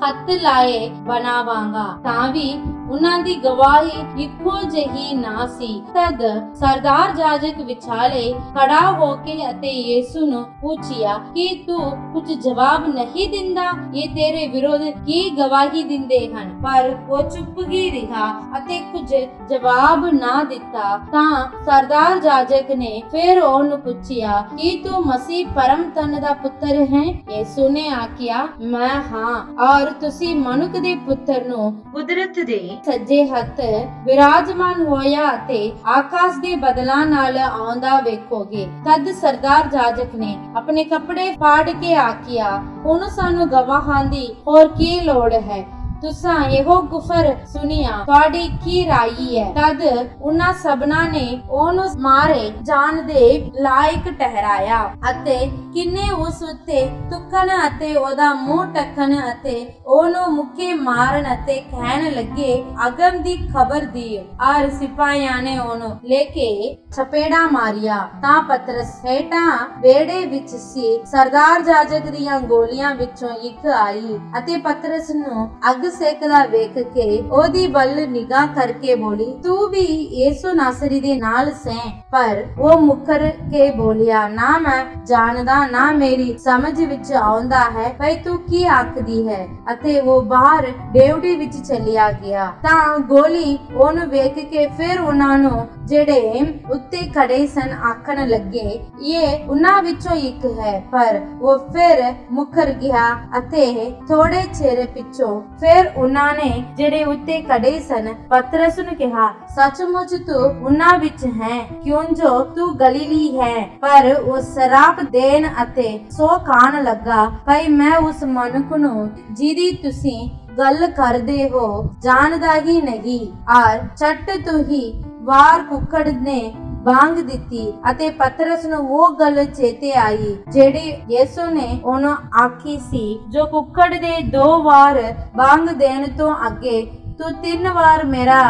ਹੱਥ ਲਾਏ ਬਣਾਵਾਂਗਾ। ਤਾਂ ਵੀ ਉਹਨਾਂ ਦੀ ਗਵਾਹੀ ਇੱਕੋ ਜਿਹੀ ਨਾ ਸੀ। ਤਦ ਸਰਦਾਰ ਜਾਜਕ ਵਿਚਾਲੇ ਖੜਾ ਹੋ ਕੇ ਅਤੇ ਯਿਸੂ ਨੂੰ ਪੁੱਛਿਆ ਕਿ ਤੂੰ ਕੁਝ ਜਵਾਬ ਨਹੀਂ ਦਿੰਦਾ, ਇਹ ਤੇਰੇ ਵਿਰੁੱਧ ਕੀ ਗਵਾਹੀ ਦਿੰਦੇ ਹਨ? ਪਰ ਉਹ ਚੁੱਪ ਹੀ ਰਿਹਾ ਅਤੇ ਕੁਝ ਜਵਾਬ ਨਾ ਦਿੱਤਾ। ਤਾਂ ਸਰਦਾਰ ਜਾਜਕ ਨੇ ਫਿਰ ਉਹਨੂੰ ਪੁੱਛਿਆ ਕਿ ਤੂੰ ਮਸੀਹ ਪਰਮ ਧਨ ਦਾ ਪੁੱਤਰ ਹੈ? ਯਿਸੂ ਨੇ ਆਖਿਆ, ਮੈਂ ਹਾਂ, ਔਰ ਤੁਸੀਂ ਮਨੁੱਖ ਦੇ ਪੁੱਤਰ ਨੂੰ ਕੁਦਰਤ ਦੇ ਸੱਜੇ ਹੱਥ ਵਿਰਾਜਮਾਨ ਹੋਇਆ ਅਤੇ ਆਕਾਸ਼ ਦੇ ਬਦਲਾਂ ਨਾਲ ਆਉਂਦਾ ਵੇਖੋਗੇ। ਤਦ ਸਰਦਾਰ ਜਾਜਕ ਨੇ ਆਪਣੇ ਕੱਪੜੇ ਫਾੜ ਕੇ ਆਖਿਆ, ਹੁਣ ਸਾਨੂੰ ਗਵਾਹਾਂ ਦੀ ਹੋਰ ਕੀ ਲੋੜ ਹੈ? ਤੁਸਾਂ ਇਹੋ ਗੁਫਰ ਸੁਣਿਆ, ਤੁਹਾਡੀ ਕੀ ਰਾਈ ਹੈ? ਤਦ ਉਹਨਾਂ ਸਭਨਾਂ ਨੇ ਉਹਨੂੰ ਮਾਰੇ ਜਾਣ ਦੇ ਲਾਇਕ ਠਹਿਰਾਇਆ ਅਤੇ ਕਿੰਨੇ ਉਸ ਉੱਤੇ ਤੁੱਕਣ ਅਤੇ ਉਹਦਾ ਮੂੰਹ ਟੱਕਣ ਅਤੇ ਉਹਨੂੰ ਮੁੱਕੇ ਮਾਰਨ ਅਤੇ ਕਹਿਣ ਲੱਗੇ, ਅਗਮ ਦੀ ਖਬਰ ਦਿਓ। ਔਰ ਸਿਪਾਹੀਆਂ ਨੇ ਉਹਨੂੰ ਲੈ ਕੇ ਚਪੇੜਾ ਮਾਰਿਆ। ਤਾਂ ਪਤਰਸ ਹੇਠਾਂ ਵਿਹੜੇ ਵਿੱਚ ਸੀ। ਸਰਦਾਰ ਜਾਜਕ ਦੀਆਂ ਗੋਲੀਆਂ ਵਿੱਚੋਂ ਇੱਕ ਆਈ ਅਤੇ ਪਤਰਸ ਨੂੰ ਅੱਗ ਸੇਕਦਾ ਵੇਖ ਕੇ ਉਹਦੀ ਵੱਲ ਨਿਗਾਹ ਕਰਕੇ ਬੋਲੀ, ਤੂੰ ਵੀ ਯਿਸੂ ਨਾਸਰੀ ਦੇ ਨਾਲ ਸੈਂ? ਪਰ ਉਹ ਮੁਕਰ ਕੇ ਬੋਲਿਆ, ਨਾ ਮੈਂ ਜਾਣਦਾ, ਨਾ ਮੇਰੀ ਸਮਝ ਵਿੱਚ ਆਉਂਦਾ ਹੈ ਭਈ ਤੂੰ ਕੀ ਆਖਦੀ ਹੈ। ਅਤੇ ਉਹ ਬਾਹਰ ਡਿਊਟੀ ਵਿੱਚ ਚਲਿਆ ਗਿਆ। ਤਾਂ ਗੋਲੀ ਉਹਨੂੰ ਵੇਖ ਕੇ ਫਿਰ ਉਹਨਾਂ ਨੂੰ ਜਿਹੜੇ ਉੱਤੇ ਖੜੇ ਸਨ ਆਖਣ ਲੱਗੇ, ਇਹ ਉਹਨਾਂ ਵਿੱਚੋਂ ਇੱਕ ਹੈ। ਪਰ ਉਹ ਫਿਰ ਮੁਕਰ ਗਿਆ ਅਤੇ ਥੋੜੇ ਚਿਰ ਪਿੱਛੋਂ ਫਿਰ ਉਹਨਾਂ ਨੇ ਜਿਹੜੇ ਉੱਤੇ ਖੜੇ ਸਨ ਪਤਰਸ ਨੂੰ ਕਿਹਾ, ਸੱਚਮੁੱਚ ਤੂੰ ਉਹਨਾਂ ਵਿੱਚ ਹੈ, ਕਿਉਂ ਜੋ ਤੂੰ ਗਲੀਲੀ ਹੈ। ਪਰ ਉਹ ਸ਼ਰਾਪ ਦੇਣ ਅਤੇ ਸੌ ਖਾਣ ਲੱਗਾ, ਭਈ ਮੈਂ ਉਸ ਮਨੁੱਖ ਨੂੰ ਜਿਹਦੀ ਤੁਸੀਂ ਗੱਲ ਕਰਦੇ ਹੋ ਜਾਣਦਾ ਹੀ ਨਹੀਂ। ਔਰ ਛੱਟ ਤੋਂ ਹੀ ਵਾਰ ਕੁੱਕੜ ਨੇ ਬਾਂਗ ਦਿੱਤੀ ਅਤੇ ਪਤਰਸ ਨੂੰ ਉਹ ਗੱਲ ਚੇਤੇ ਆਈ ਜਿਹੜੀ ਯਿਸੂ ਨੇ ਉਹਨੂੰ ਆਖੀ ਸੀ, ਜੋ ਕੁੱਕੜ ਦੇ 2 ਵਾਰ ਬਾਂਗ ਦੇਣ ਤੋਂ ਅੱਗੇ ਤੂੰ 3 ਵਾਰ ਮੇਰਾ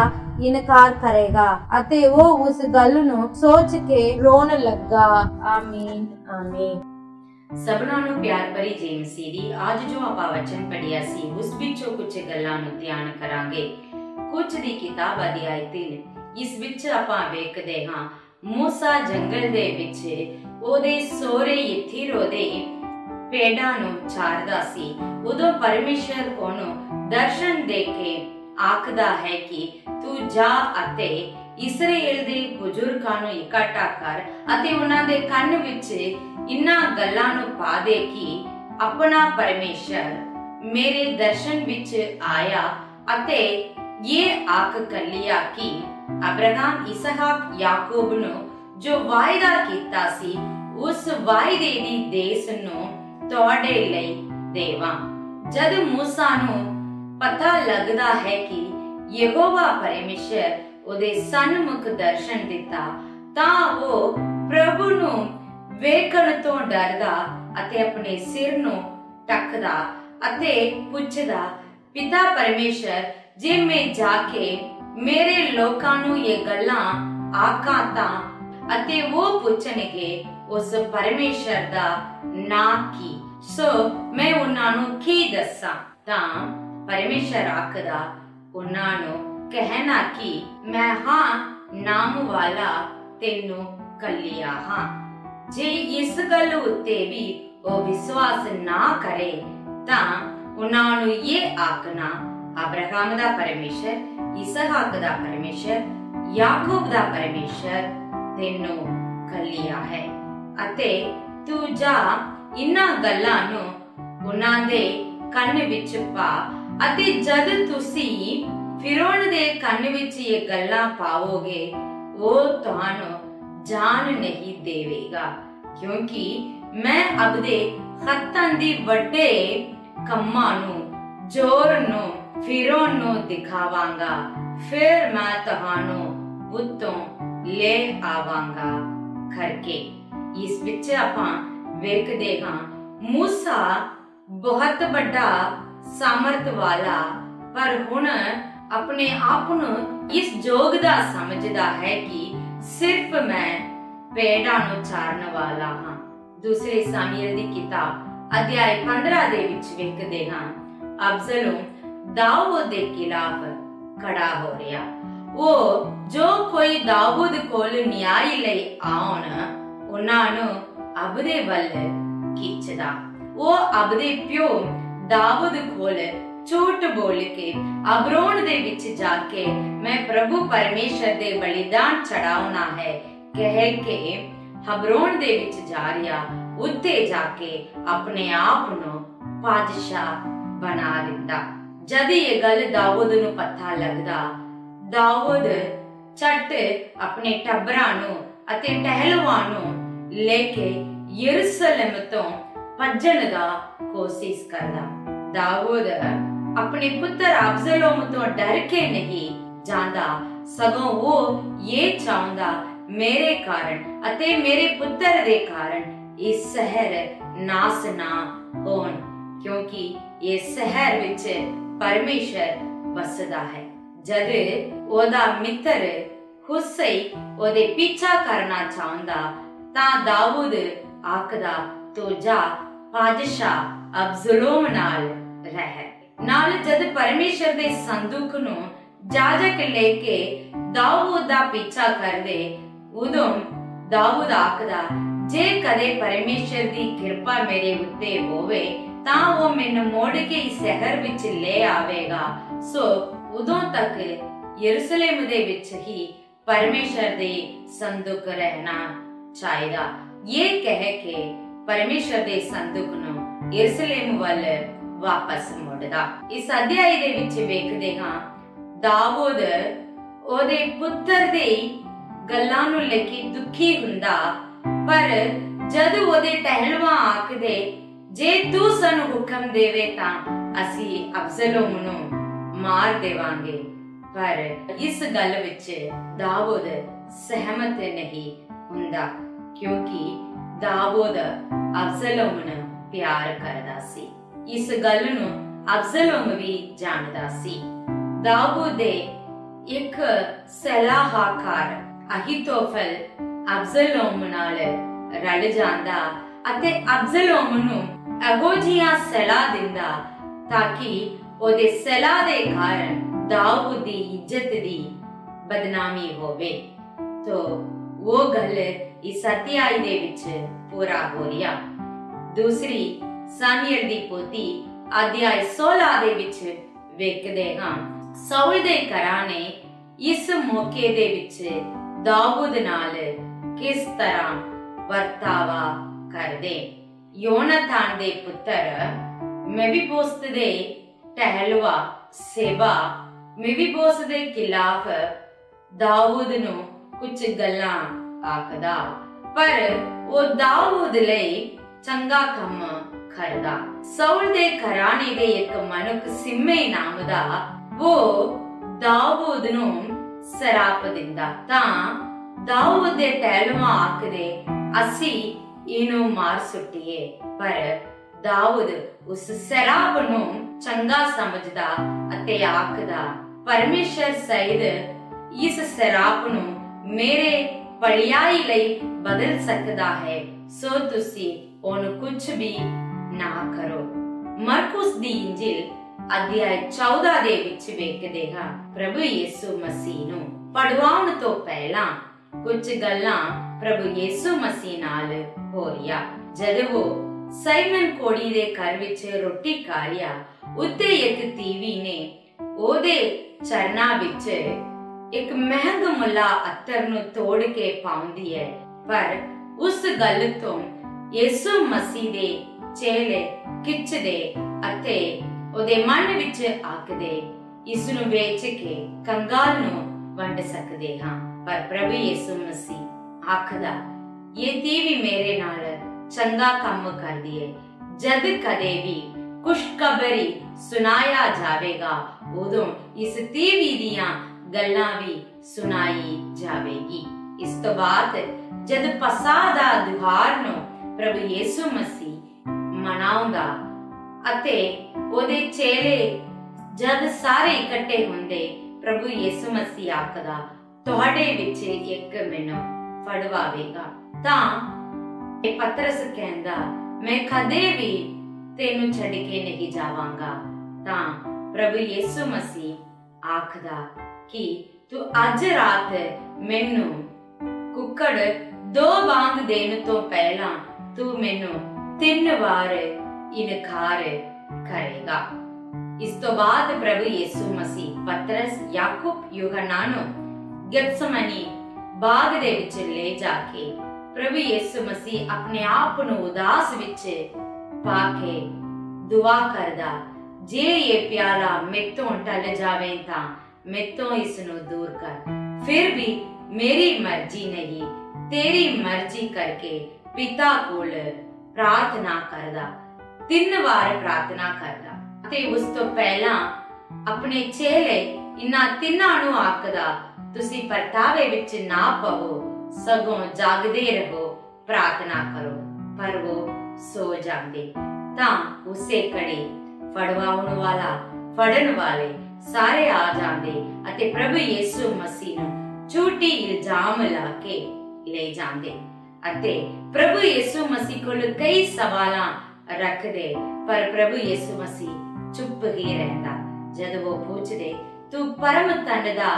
ਇਨਕਾਰ ਕਰੇਗਾ। ਅਤੇ ਉਹ ਉਸ ਗੱਲ ਨੂੰ ਸੋਚ ਕੇ ਰੋਣ ਲੱਗਾ। ਆਮੀਨ ਆਮੀਨ। ਸਭਨਾਂ ਨੂੰ ਪਿਆਰ ਭਰੀ ਜੈ ਮਸੀਹ ਦੀ। ਅੱਜ ਜੋ ਆਪਾਂ ਵਚਨ ਪੜ੍ਹਿਆ ਸੀ ਉਸ ਵਿੱਚੋਂ ਕੁਝ ਗੱਲਾਂ ਨੂੰ ਧਿਆਨ ਕਰਾਂਗੇ। ਕੁਝ ਦੀ ਕਿਤਾਬ ਅਧਿਆਇ 3, ਇਸ ਵਿੱਚ ਆਪਾਂ ਵੇਖਦੇ ਹਾਂ ਮੂਸਾ ਜੰਗਲ ਦੇ ਵਿੱਚ ਉਹਦੇ ਸਹੁਰੇ ਯਿਥਰੋ ਦੇ ਭੇਡਾਂ ਨੂੰ ਚਾਰਦਾ ਸੀ। ਉਦੋਂ ਪਰਮੇਸ਼ਰ ਉਹਨੂੰ ਦਰਸ਼ਨ ਦੇ ਕੇ ਆਖਦਾ ਹੈ ਕਿ ਤੂੰ ਜਾ ਅਤੇ ਇਸਰਾਏਲ ਦੇ ਬਜ਼ੁਰਗਾਂ ਨੂੰ ਇਕੱਠਾ ਕਰ ਅਤੇ ਉਹਨਾਂ ਦੇ ਕੰਨ ਵਿੱਚ ਇਨ੍ਹਾਂ ਗੱਲਾਂ ਨੂੰ ਪਾ ਦੇ ਕਿ ਆਪਣਾ ਪਰਮੇਸ਼ਰ ਮੇਰੇ ਦਰਸ਼ਨ ਵਿੱਚ ਆਇਆ ਅਤੇ ਇਹ ਆਖ ਕਲਿਆ ਕਿ ਅਬਰਾਹਮ, ਇਸਹਾਕ, ਯਾਕੂਬ ਨੂੰ ਜੋ ਵਾਅਦਾ ਕੀਤਾ ਸੀ ਉਸ ਵਾਅਦੇ ਦੀ ਦੇਸ ਨੂੰ ਤੁਹਾਡੇ ਲਈ ਦੇਵਾਂ। ਜਦ ਮੂਸਾ ਨੂੰ ਪਤਾ ਲੱਗਦਾ ਹੈ ਕਿ ਯਹੋਵਾ ਪਰਮੇਸ਼ਰ ਉਹਦੇ ਸਨਮੁਖ ਦਰਸ਼ਨ ਦਿੱਤਾ ਤਾਂ ਉਹ ਪ੍ਰਭੂ ਨੂੰ ਵੇਖਣ ਤੋਂ ਡਰਦਾ ਅਤੇ ਆਪਣੇ ਸਿਰ ਨੂੰ ਟੱਕਦਾ ਅਤੇ ਪੁੱਛਦਾ, ਪਿਤਾ ਪਰਮੇਸ਼ਰ, ਜੇ ਮੈਂ ਜਾ ਕੇ ਮੇਰੇ ਲੋਕਾਂ ਨੂੰ ਇਹ ਗੱਲਾਂ ਆਖਾਂ ਤਾਂ ਅਤੇ ਉਹ ਪੁੱਛਣਗੇ ਉਸ ਪਰਮੇਸ਼ਰ ਦਾ ਨਾਂ ਕੀ, ਸੋ ਮੈਂ ਉਹਨਾਂ ਨੂੰ ਕੀ ਦੱਸਾਂ? ਤਾਂ ਪਰਮੇਸ਼ਰ ਆਖਦਾ ਉਹਨਾਂ ਨੂੰ ਕਹਿਣਾ ਕਿ ਮੈਂ ਹਾਂ ਨਾਮ ਵਾਲਾ ਤੈਨੂੰ ਕੱਲਿਆ ਹਾਂ। ਜੇ ਇਸ ਗੱਲ ਉੱਤੇ ਵੀ ਉਹ ਵਿਸ਼ਵਾਸ ਨਾ ਕਰੇ ਤਾਂ ਉਹਨਾਂ ਨੂੰ ਇਹ ਆਖਣਾ, ਅਬਰਾਹਮ ਦਾ ਪਰਮੇਸ਼ਰ, ਇਸਹਾਕ ਦਾ ਪਰਮੇਸ਼ਰ, ਯਾਕੂਬ ਦਾ ਪਰਮੇਸ਼ਰ ਤੈਨੂੰ ਕੱਲਿਆ ਹੈ ਅਤੇ ਤੂੰ ਜਾ ਇਹਨਾਂ ਗੱਲਾਂ ਨੂੰ ਉਹਨਾਂ ਦੇ ਕੰਨ ਵਿੱਚ ਪਾ ਅਤੇ ਜਦ ਤੁਸੀਂ ਫਿਰੌਨ ਦੇ ਕੰਨ ਵਿੱਚ ਇਹ ਗੱਲਾਂ ਪਾਵੋਗੇ ਉਹ ਤੁਹਾਨੂੰ ਜਾਣ ਨਹੀਂ ਦੇਵੇਗਾ, ਕਿਉਂਕਿ ਮੈਂ ਆਪਦੇ ਹੱਥਾਂ ਦੀ ਵੱਡੇ ਕੰਮਾਂ ਨੂੰ ਜ਼ੋਰ ਨੂੰ ਫਿਰੌਨ ਨੂੰ ਦਿਖਾਵਾਂਗਾ, ਫਿਰ ਮੈਂ ਤੁਹਾਨੂੰ ਉੱਤੋਂ ਲੈ ਆਵਾਂਗਾ ਕਰਕੇ। ਇਸ ਵਿੱਚ ਆਪਾਂ ਵੇਖਦੇ ਹਾਂ ਮੂਸਾ ਬਹੁਤ ਵੱਡਾ ਸਾਮਰਥ ਵਾਲਾ ਪਰ ਹੁਣ ਆਪਣੇ ਆਪ ਨੂੰ ਇਸ ਯੋਗ ਦਾ ਸਮਝਦਾ ਹੈ ਕਿ ਸਿਰਫ ਮੈਂ ਭੇਡਾਂ ਨੂੰ ਚਾਰਨ ਵਾਲਾ ਹਾਂ। ਦੂਸਰੇ ਸਾਮੂਏਲ ਦੀ ਕਿਤਾਬ ਅਧਿਆਇ 15 ਦੇ ਵਿੱਚ ਵੇਖਦੇ ਹਾਂ ਅਬਸਲੋਮ ਦਾਊਦ ਦੇ ਖਿਲਾਫ ਖੜਾ ਹੋ ਰਿਹਾ। ਉਹ ਜੋ ਕੋਈ ਦਾਊਦ ਕੋਲ ਨਿਆਇ ਲਈ ਆਉਣ ਉਹਨਾਂ ਨੂੰ ਆਪਦੇ ਵੱਲ ਖਿੱਚਦਾ। ਉਹ ਆਪਦੇ ਪਿਓ ਦਾਊਦ ਕੋਲ ਝੂਠ ਬੋਲ ਕੇ ਅਬਰੋਨ ਦੇ ਵਿੱਚ ਜਾ ਕੇ ਮੈਂ ਪ੍ਰਭੂ ਪਰਮੇਸ਼ਰ ਦੇ ਬਲੀਦਾਨ ਚੜਾਉਣਾ ਹੈ ਕਹਿ ਕੇ ਹਬਰੋਨ ਦੇ ਵਿੱਚ ਜਾ ਰਿਹਾ। ਉੱਥੇ ਜਾ ਕੇ ਆਪਣੇ ਆਪ ਨੂੰ ਬਾਦਸ਼ਾਹ ਬਣਾ ਦਿੰਦਾ। ਜਦ ਇਹ ਗੱਲ ਦਾਊਦ ਨੂੰ ਪਤਾ ਲੱਗਦਾ, ਦਾਊਦ ਝੱਟ ਆਪਣੇ ਟੱਬਰਾਂ ਨੂੰ ਅਤੇ ਪਹਿਲਵਾਨ ਨੂੰ ਲੈ ਕੇ ਯਰੂਸ਼ਲਮ ਤੋਂ ਭੱਜਣ ਦਾ ਕੋਸ਼ਿਸ਼ ਕਰਦਾ। ਦਾਊਦ ਆਪਣੇ ਪੁੱਤਰ ਅਬਸਲੋਮ ਤੋਂ ਡਰ ਕੇ ਨਹੀਂ ਜਾਂਦਾ, ਸਗੋਂ ਉਹ ਇਹ ਚਾਹੁੰਦਾ ਮੇਰੇ ਕਾਰਨ ਅਤੇ ਮੇਰੇ ਪੁੱਤਰ ਦੇ ਕਾਰਨ ਇਹ ਸ਼ਹਿਰ ਨਾਸ ਨਾ ਹੋਣ, ਕਿਉਂਕਿ ਇਹ ਸ਼ਹਿਰ ਵਿੱਚ ਪਰਮੇਸ਼ਰ ਵਸਦਾ ਹੈ। ਜਦ ਉਹਦਾ ਮਿੱਤਰ ਹੁਸੈ ਉਹਦੇ ਪਿੱਛਾ ਕਰਨਾ ਚਾਹੁੰਦਾ ਤਾਂ ਦਾਊਦ ਆਖਦਾ, ਤੂੰ ਜਾ ਬਾਦਸ਼ਾਹ ਅਬਸਲੋਮ ਨਾਲ ਰਹਿ। ਨਾਲ ਜਦ ਪਰਮੇਸ਼ਰ ਦੇ ਸੰਦੂਕ ਨੂੰ ਜਾਜਕ ਲੈ ਕੇ ਦਾਊਦ ਦਾ ਪਿੱਛਾ ਕਰਦੇ, ਉਦੋਂ ਦਾਊਦ ਆਖਦਾ, ਜੇ ਕਦੇ ਪਰਮੇਸ਼ਰ ਦੀ ਕਿਰਪਾ ਮੇਰੇ ਉੱਤੇ ਹੋਵੇ ਤਾਂ ਉਹ ਮੈਨੂੰ ਮੋੜ ਕੇ ਇਸ ਸ਼ਹਿਰ ਵਿੱਚ ਲੈ ਆਵੇਗਾ। ਸੋ ਉਦੋਂ ਤੱਕ ਯਰੂਸ਼ਲਮ ਦੇ ਵਿੱਚ ਹੀ ਪਰਮੇਸ਼ਰ ਦੇ ਸੰਦੂਕ ਰਹਿਣਾ ਚਾਹੀਦਾ। ਇਹ ਕਹਿ ਕੇ ਪਰਮੇਸ਼ਰ ਦੇ ਸੰਦੂਕ ਨੂੰ ਯਰੂਸ਼ਲਮ ਵੱਲ ਵਾਪਸ ਮੁੜਦਾ। ਇਸ ਅਧਿਆਇ ਦੇ ਵਿੱਚ ਵੇਖਦੇ ਹਾਂ ਦਾਊਦ ਉਹਦੇ ਪੁੱਤਰ ਦੇ ਗੱਲਾਂ ਨੂੰ ਲੈ ਕੇ ਦੁਖੀ ਹੁੰਦਾ, ਪਰ ਜਦ ਉਹਦੇ ਪਹਿਲਵਾਨ ਆਖਦੇ, ਜੇ ਤੂੰ ਸਾਨੂੰ ਹੁਕਮ ਦੇਵੇ ਤਾਂ ਅਸੀਂ ਅਬਸਲੋਮ ਨੂੰ ਮਾਰ ਦੇਵਾਂਗੇ, पर इस गल विच दाऊद सहमत नहीं हुंदा, क्योंकि दाऊद अबसलोम नूं प्यार करदा सी। इस गल नूं अबसलोम भी जानदा सी। दाऊद दे एक सलाहकार अहीतोफल अबसलोम नाल रल जांदा अते अबसलोम नूं ਇਹੋ ਜਿਹੀਆਂ सलाह दिंदा ताकि ਉਹਦੇ सलाह दे कारण दाऊद दी इज्जत दी बदनामी होवे। तो वो गल इस अध्याय दे विच पूरा हो रिया। दूसरी सामुएल दी पोथी अध्याय 16 दे विच वेखदे हां साउल दे घरां ने इस मौके दे विच दाऊद नाल किस तरह वर्तावा करदे। योनातान दे पुत्र मेफीबोशत दे टहलवा सेबा मेफीबोशत दे खिलाफ दाऊद नूं कुछ गल्लां आखदा, पर वो दाऊद लई चंगा काम करदा। साउल दे घराने दे एक मनुख सिमे नाम दा वो दाऊद नूं सराप दिंदा तां दाऊद दे टहलवा आखदे असी इनू मार सुटिए, पर दाऊद उस सराप नूं चंगा समझदा अते आखदा परमेश्वर सहित इस सराप नूं मेरे भलाई लई बदल सकदा है, सो तुसी ओनू कुछ भी ना करो। मरकुस दी इंजिल अध्याय 14 दे विच वेखदे हां प्रभु यीशु मसीह नूं पढ़वाउण तो पहला कुछ गल्लां प्रभु यीशु मसीह नाल हो रिया। जद वो साइमन कोड़ी दे घर विच रोटी खा रिया, उत्ते एक तीवी ने ओदे चरना विच एक महंग मुल्ला अत्तर नूं तोड़ के पाउंदी है, पर उस गल तो यीशु मसीह दे चेले खिचदे अते ओदे मन विच आखदे इस नूं वेच के कंगाल नूं वंड सकदे हां। पर प्रभु यीशु मसीह आखदा ये तीवी मेरे नाल चंगा काम करदी है, जद कदे भी खुशखबरी सुनाया जावेगा उदों इस तीवी दियां गल्लां भी सुनाई जावेगी। इस तो बाद जद पसाह दा त्योहार नूं प्रभु यीशु मसीह मनाउंदा अते ओदे चेले जद सारे इकट्ठे हुंदे, प्रभु यीशु मसीह आखदा तुहाडे विच एक मैनूं फड़वावेगा। तां पतरस कहंदा मैं कदे भी तेनू छड़ के नहीं जावांगा। तां प्रभु यीशु मसीह आखदा कि तू अज रात मैनू कुकड़ 2 बांग देने तो पहला तू मैनू 3 बार इनकार करेगा। इस तो बाद प्रभु यीशु मसीह पतरस याकूब यूहन्ना नू गेत्समनी बाग दे विच ले जाके प्रभु यीशु मसीह अपने आप नू उदास विच पाके दुआ करदा जे ये प्याला मेतों टल जावे तां मेतों इस नू दूर कर, फिर भी मेरी मर्जी नहीं तेरी मर्जी करके पिता कोल प्रार्थना करदा। 3 बार प्रार्थना करदा ते उस तो पहला अपने चेले इन्हां तिन्हां नू आखदा तुसी परतावे विच ना पवो, सगों जागदे रहो प्रार्थना करो। पर वो सो जांदे। तां उसे घड़ी फड़वाउण वाला फड़न वाले सारे आ जांदे अते प्रभु यीशु मसीह नू झूठी इल्जाम लाके ले जांदे अते प्रभु यीशु मसीह कोल कई सवालां रखदे, पर प्रभु यीशु मसीह चुप ही रहंदा। जद वो पूछदे तू परम धन दा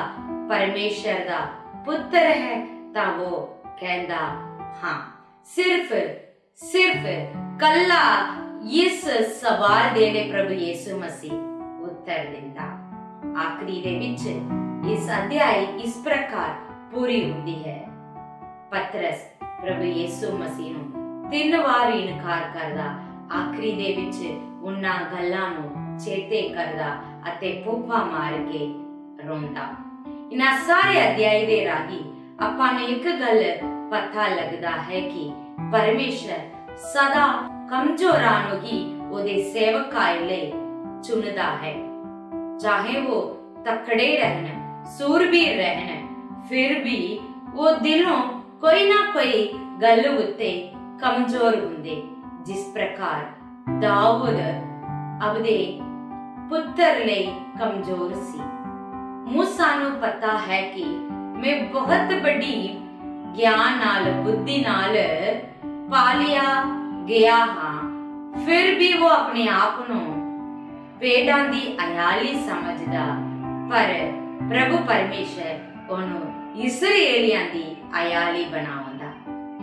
परमेश्वर दा पुत्र है, तां वो कहंदा हां। सिर्फ कल्ला इस सवाल दे प्रभु यीशु मसीह उत्तर दिंदा। आखिरी दे विच इस अध्याय इस प्रकार पूरी हुंदी है। पतरस प्रभु यीशु मसीह नू 3 बार इनकार करदा, आखिरी दे विच उन्हां गल्लां नू चेते करदा अते फूफा मार के रोंदा। इन्हां सारे अध्याय दे राही आपां नूं एक गल पता लगदा है कि परमेश्वर सदा कमजोरां नूं ही ओदे सेवकां लई चुनदा है, चाहे वो तकड़े रहन सूरबीर रहन, फिर भी वो दिलों कोई ना कोई गल उत्ते कमजोर हुंदे। जिस प्रकार दाऊद अपने पुत्र ले कमजोर सी। मूसा नूं पता है कि मैं बहुत बड़ी ज्ञान नाल बुद्धि नाल पालिया गया हाँ, फिर भी वो अपने आप नूं भेड़ां दी अयाली समझदा, पर प्रभु परमेश्वर ओनू इस्राएलियां दी अयाली बनावंदा।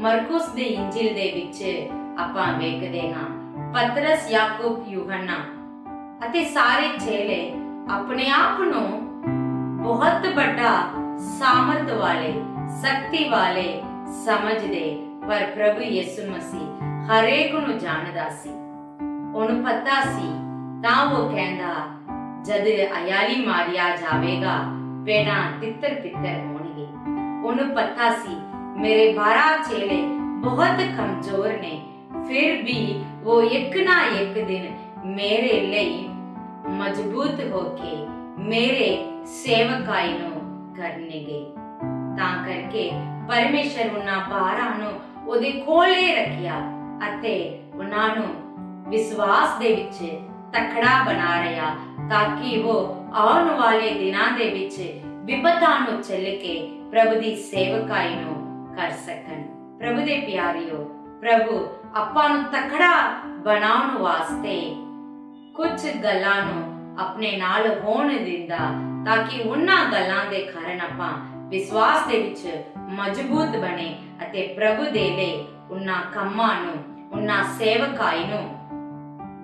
मरकुस दे इंजिल दे विच आपां वेखदे हां पतरस, याकूब, यूहन्ना अते सारे चेले अपने आप नूं बहुत बड़ा सामर्थ वाले, शक्ति वाले समझदे, पर प्रभु यीशु मसीह हर एक नूं जाणदा सी। ओनू पता सी तां वो कहंदा जद अयाली मारिया जावेगा भेड़ां तितर पितर होणगे। ओनू पता सी मेरे 12 चेले बहुत कमजोर ने, फिर भी वो एक ना एक दिन मेरे लिए मजबूत होके मेरे सेवकाई नूं करनेगे। तां करके परमेश्वर उन्हां 12 नूं ओदे कोले रखिया अते उन्हां नूं विश्वास दे विच तकड़ा बना रहा, ताकि वो आउण वाले दिनां दे विच विपतां नूं झेल के प्रभु दी सेवकाई नूं कर सकन। प्रभु दे प्यारियो, प्रभु आपां नूं तकड़ा बनाउण वास्ते कुछ गल्लां नूं अपने नाल होण दिंदा, ताकि उन्हां गल्लां दे कारण आपां विश्वास दे विच मजबूत बने अते प्रभु दे ले उन्हां कम्मां नूं, उन्हां सेवकाई नूं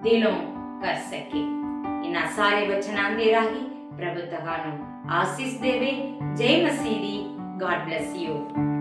दिलों कर सके। इन्हां सारे वचनां दे राही प्रभु तुहानूं आसीस देवे। जय मसीह दी। God bless you.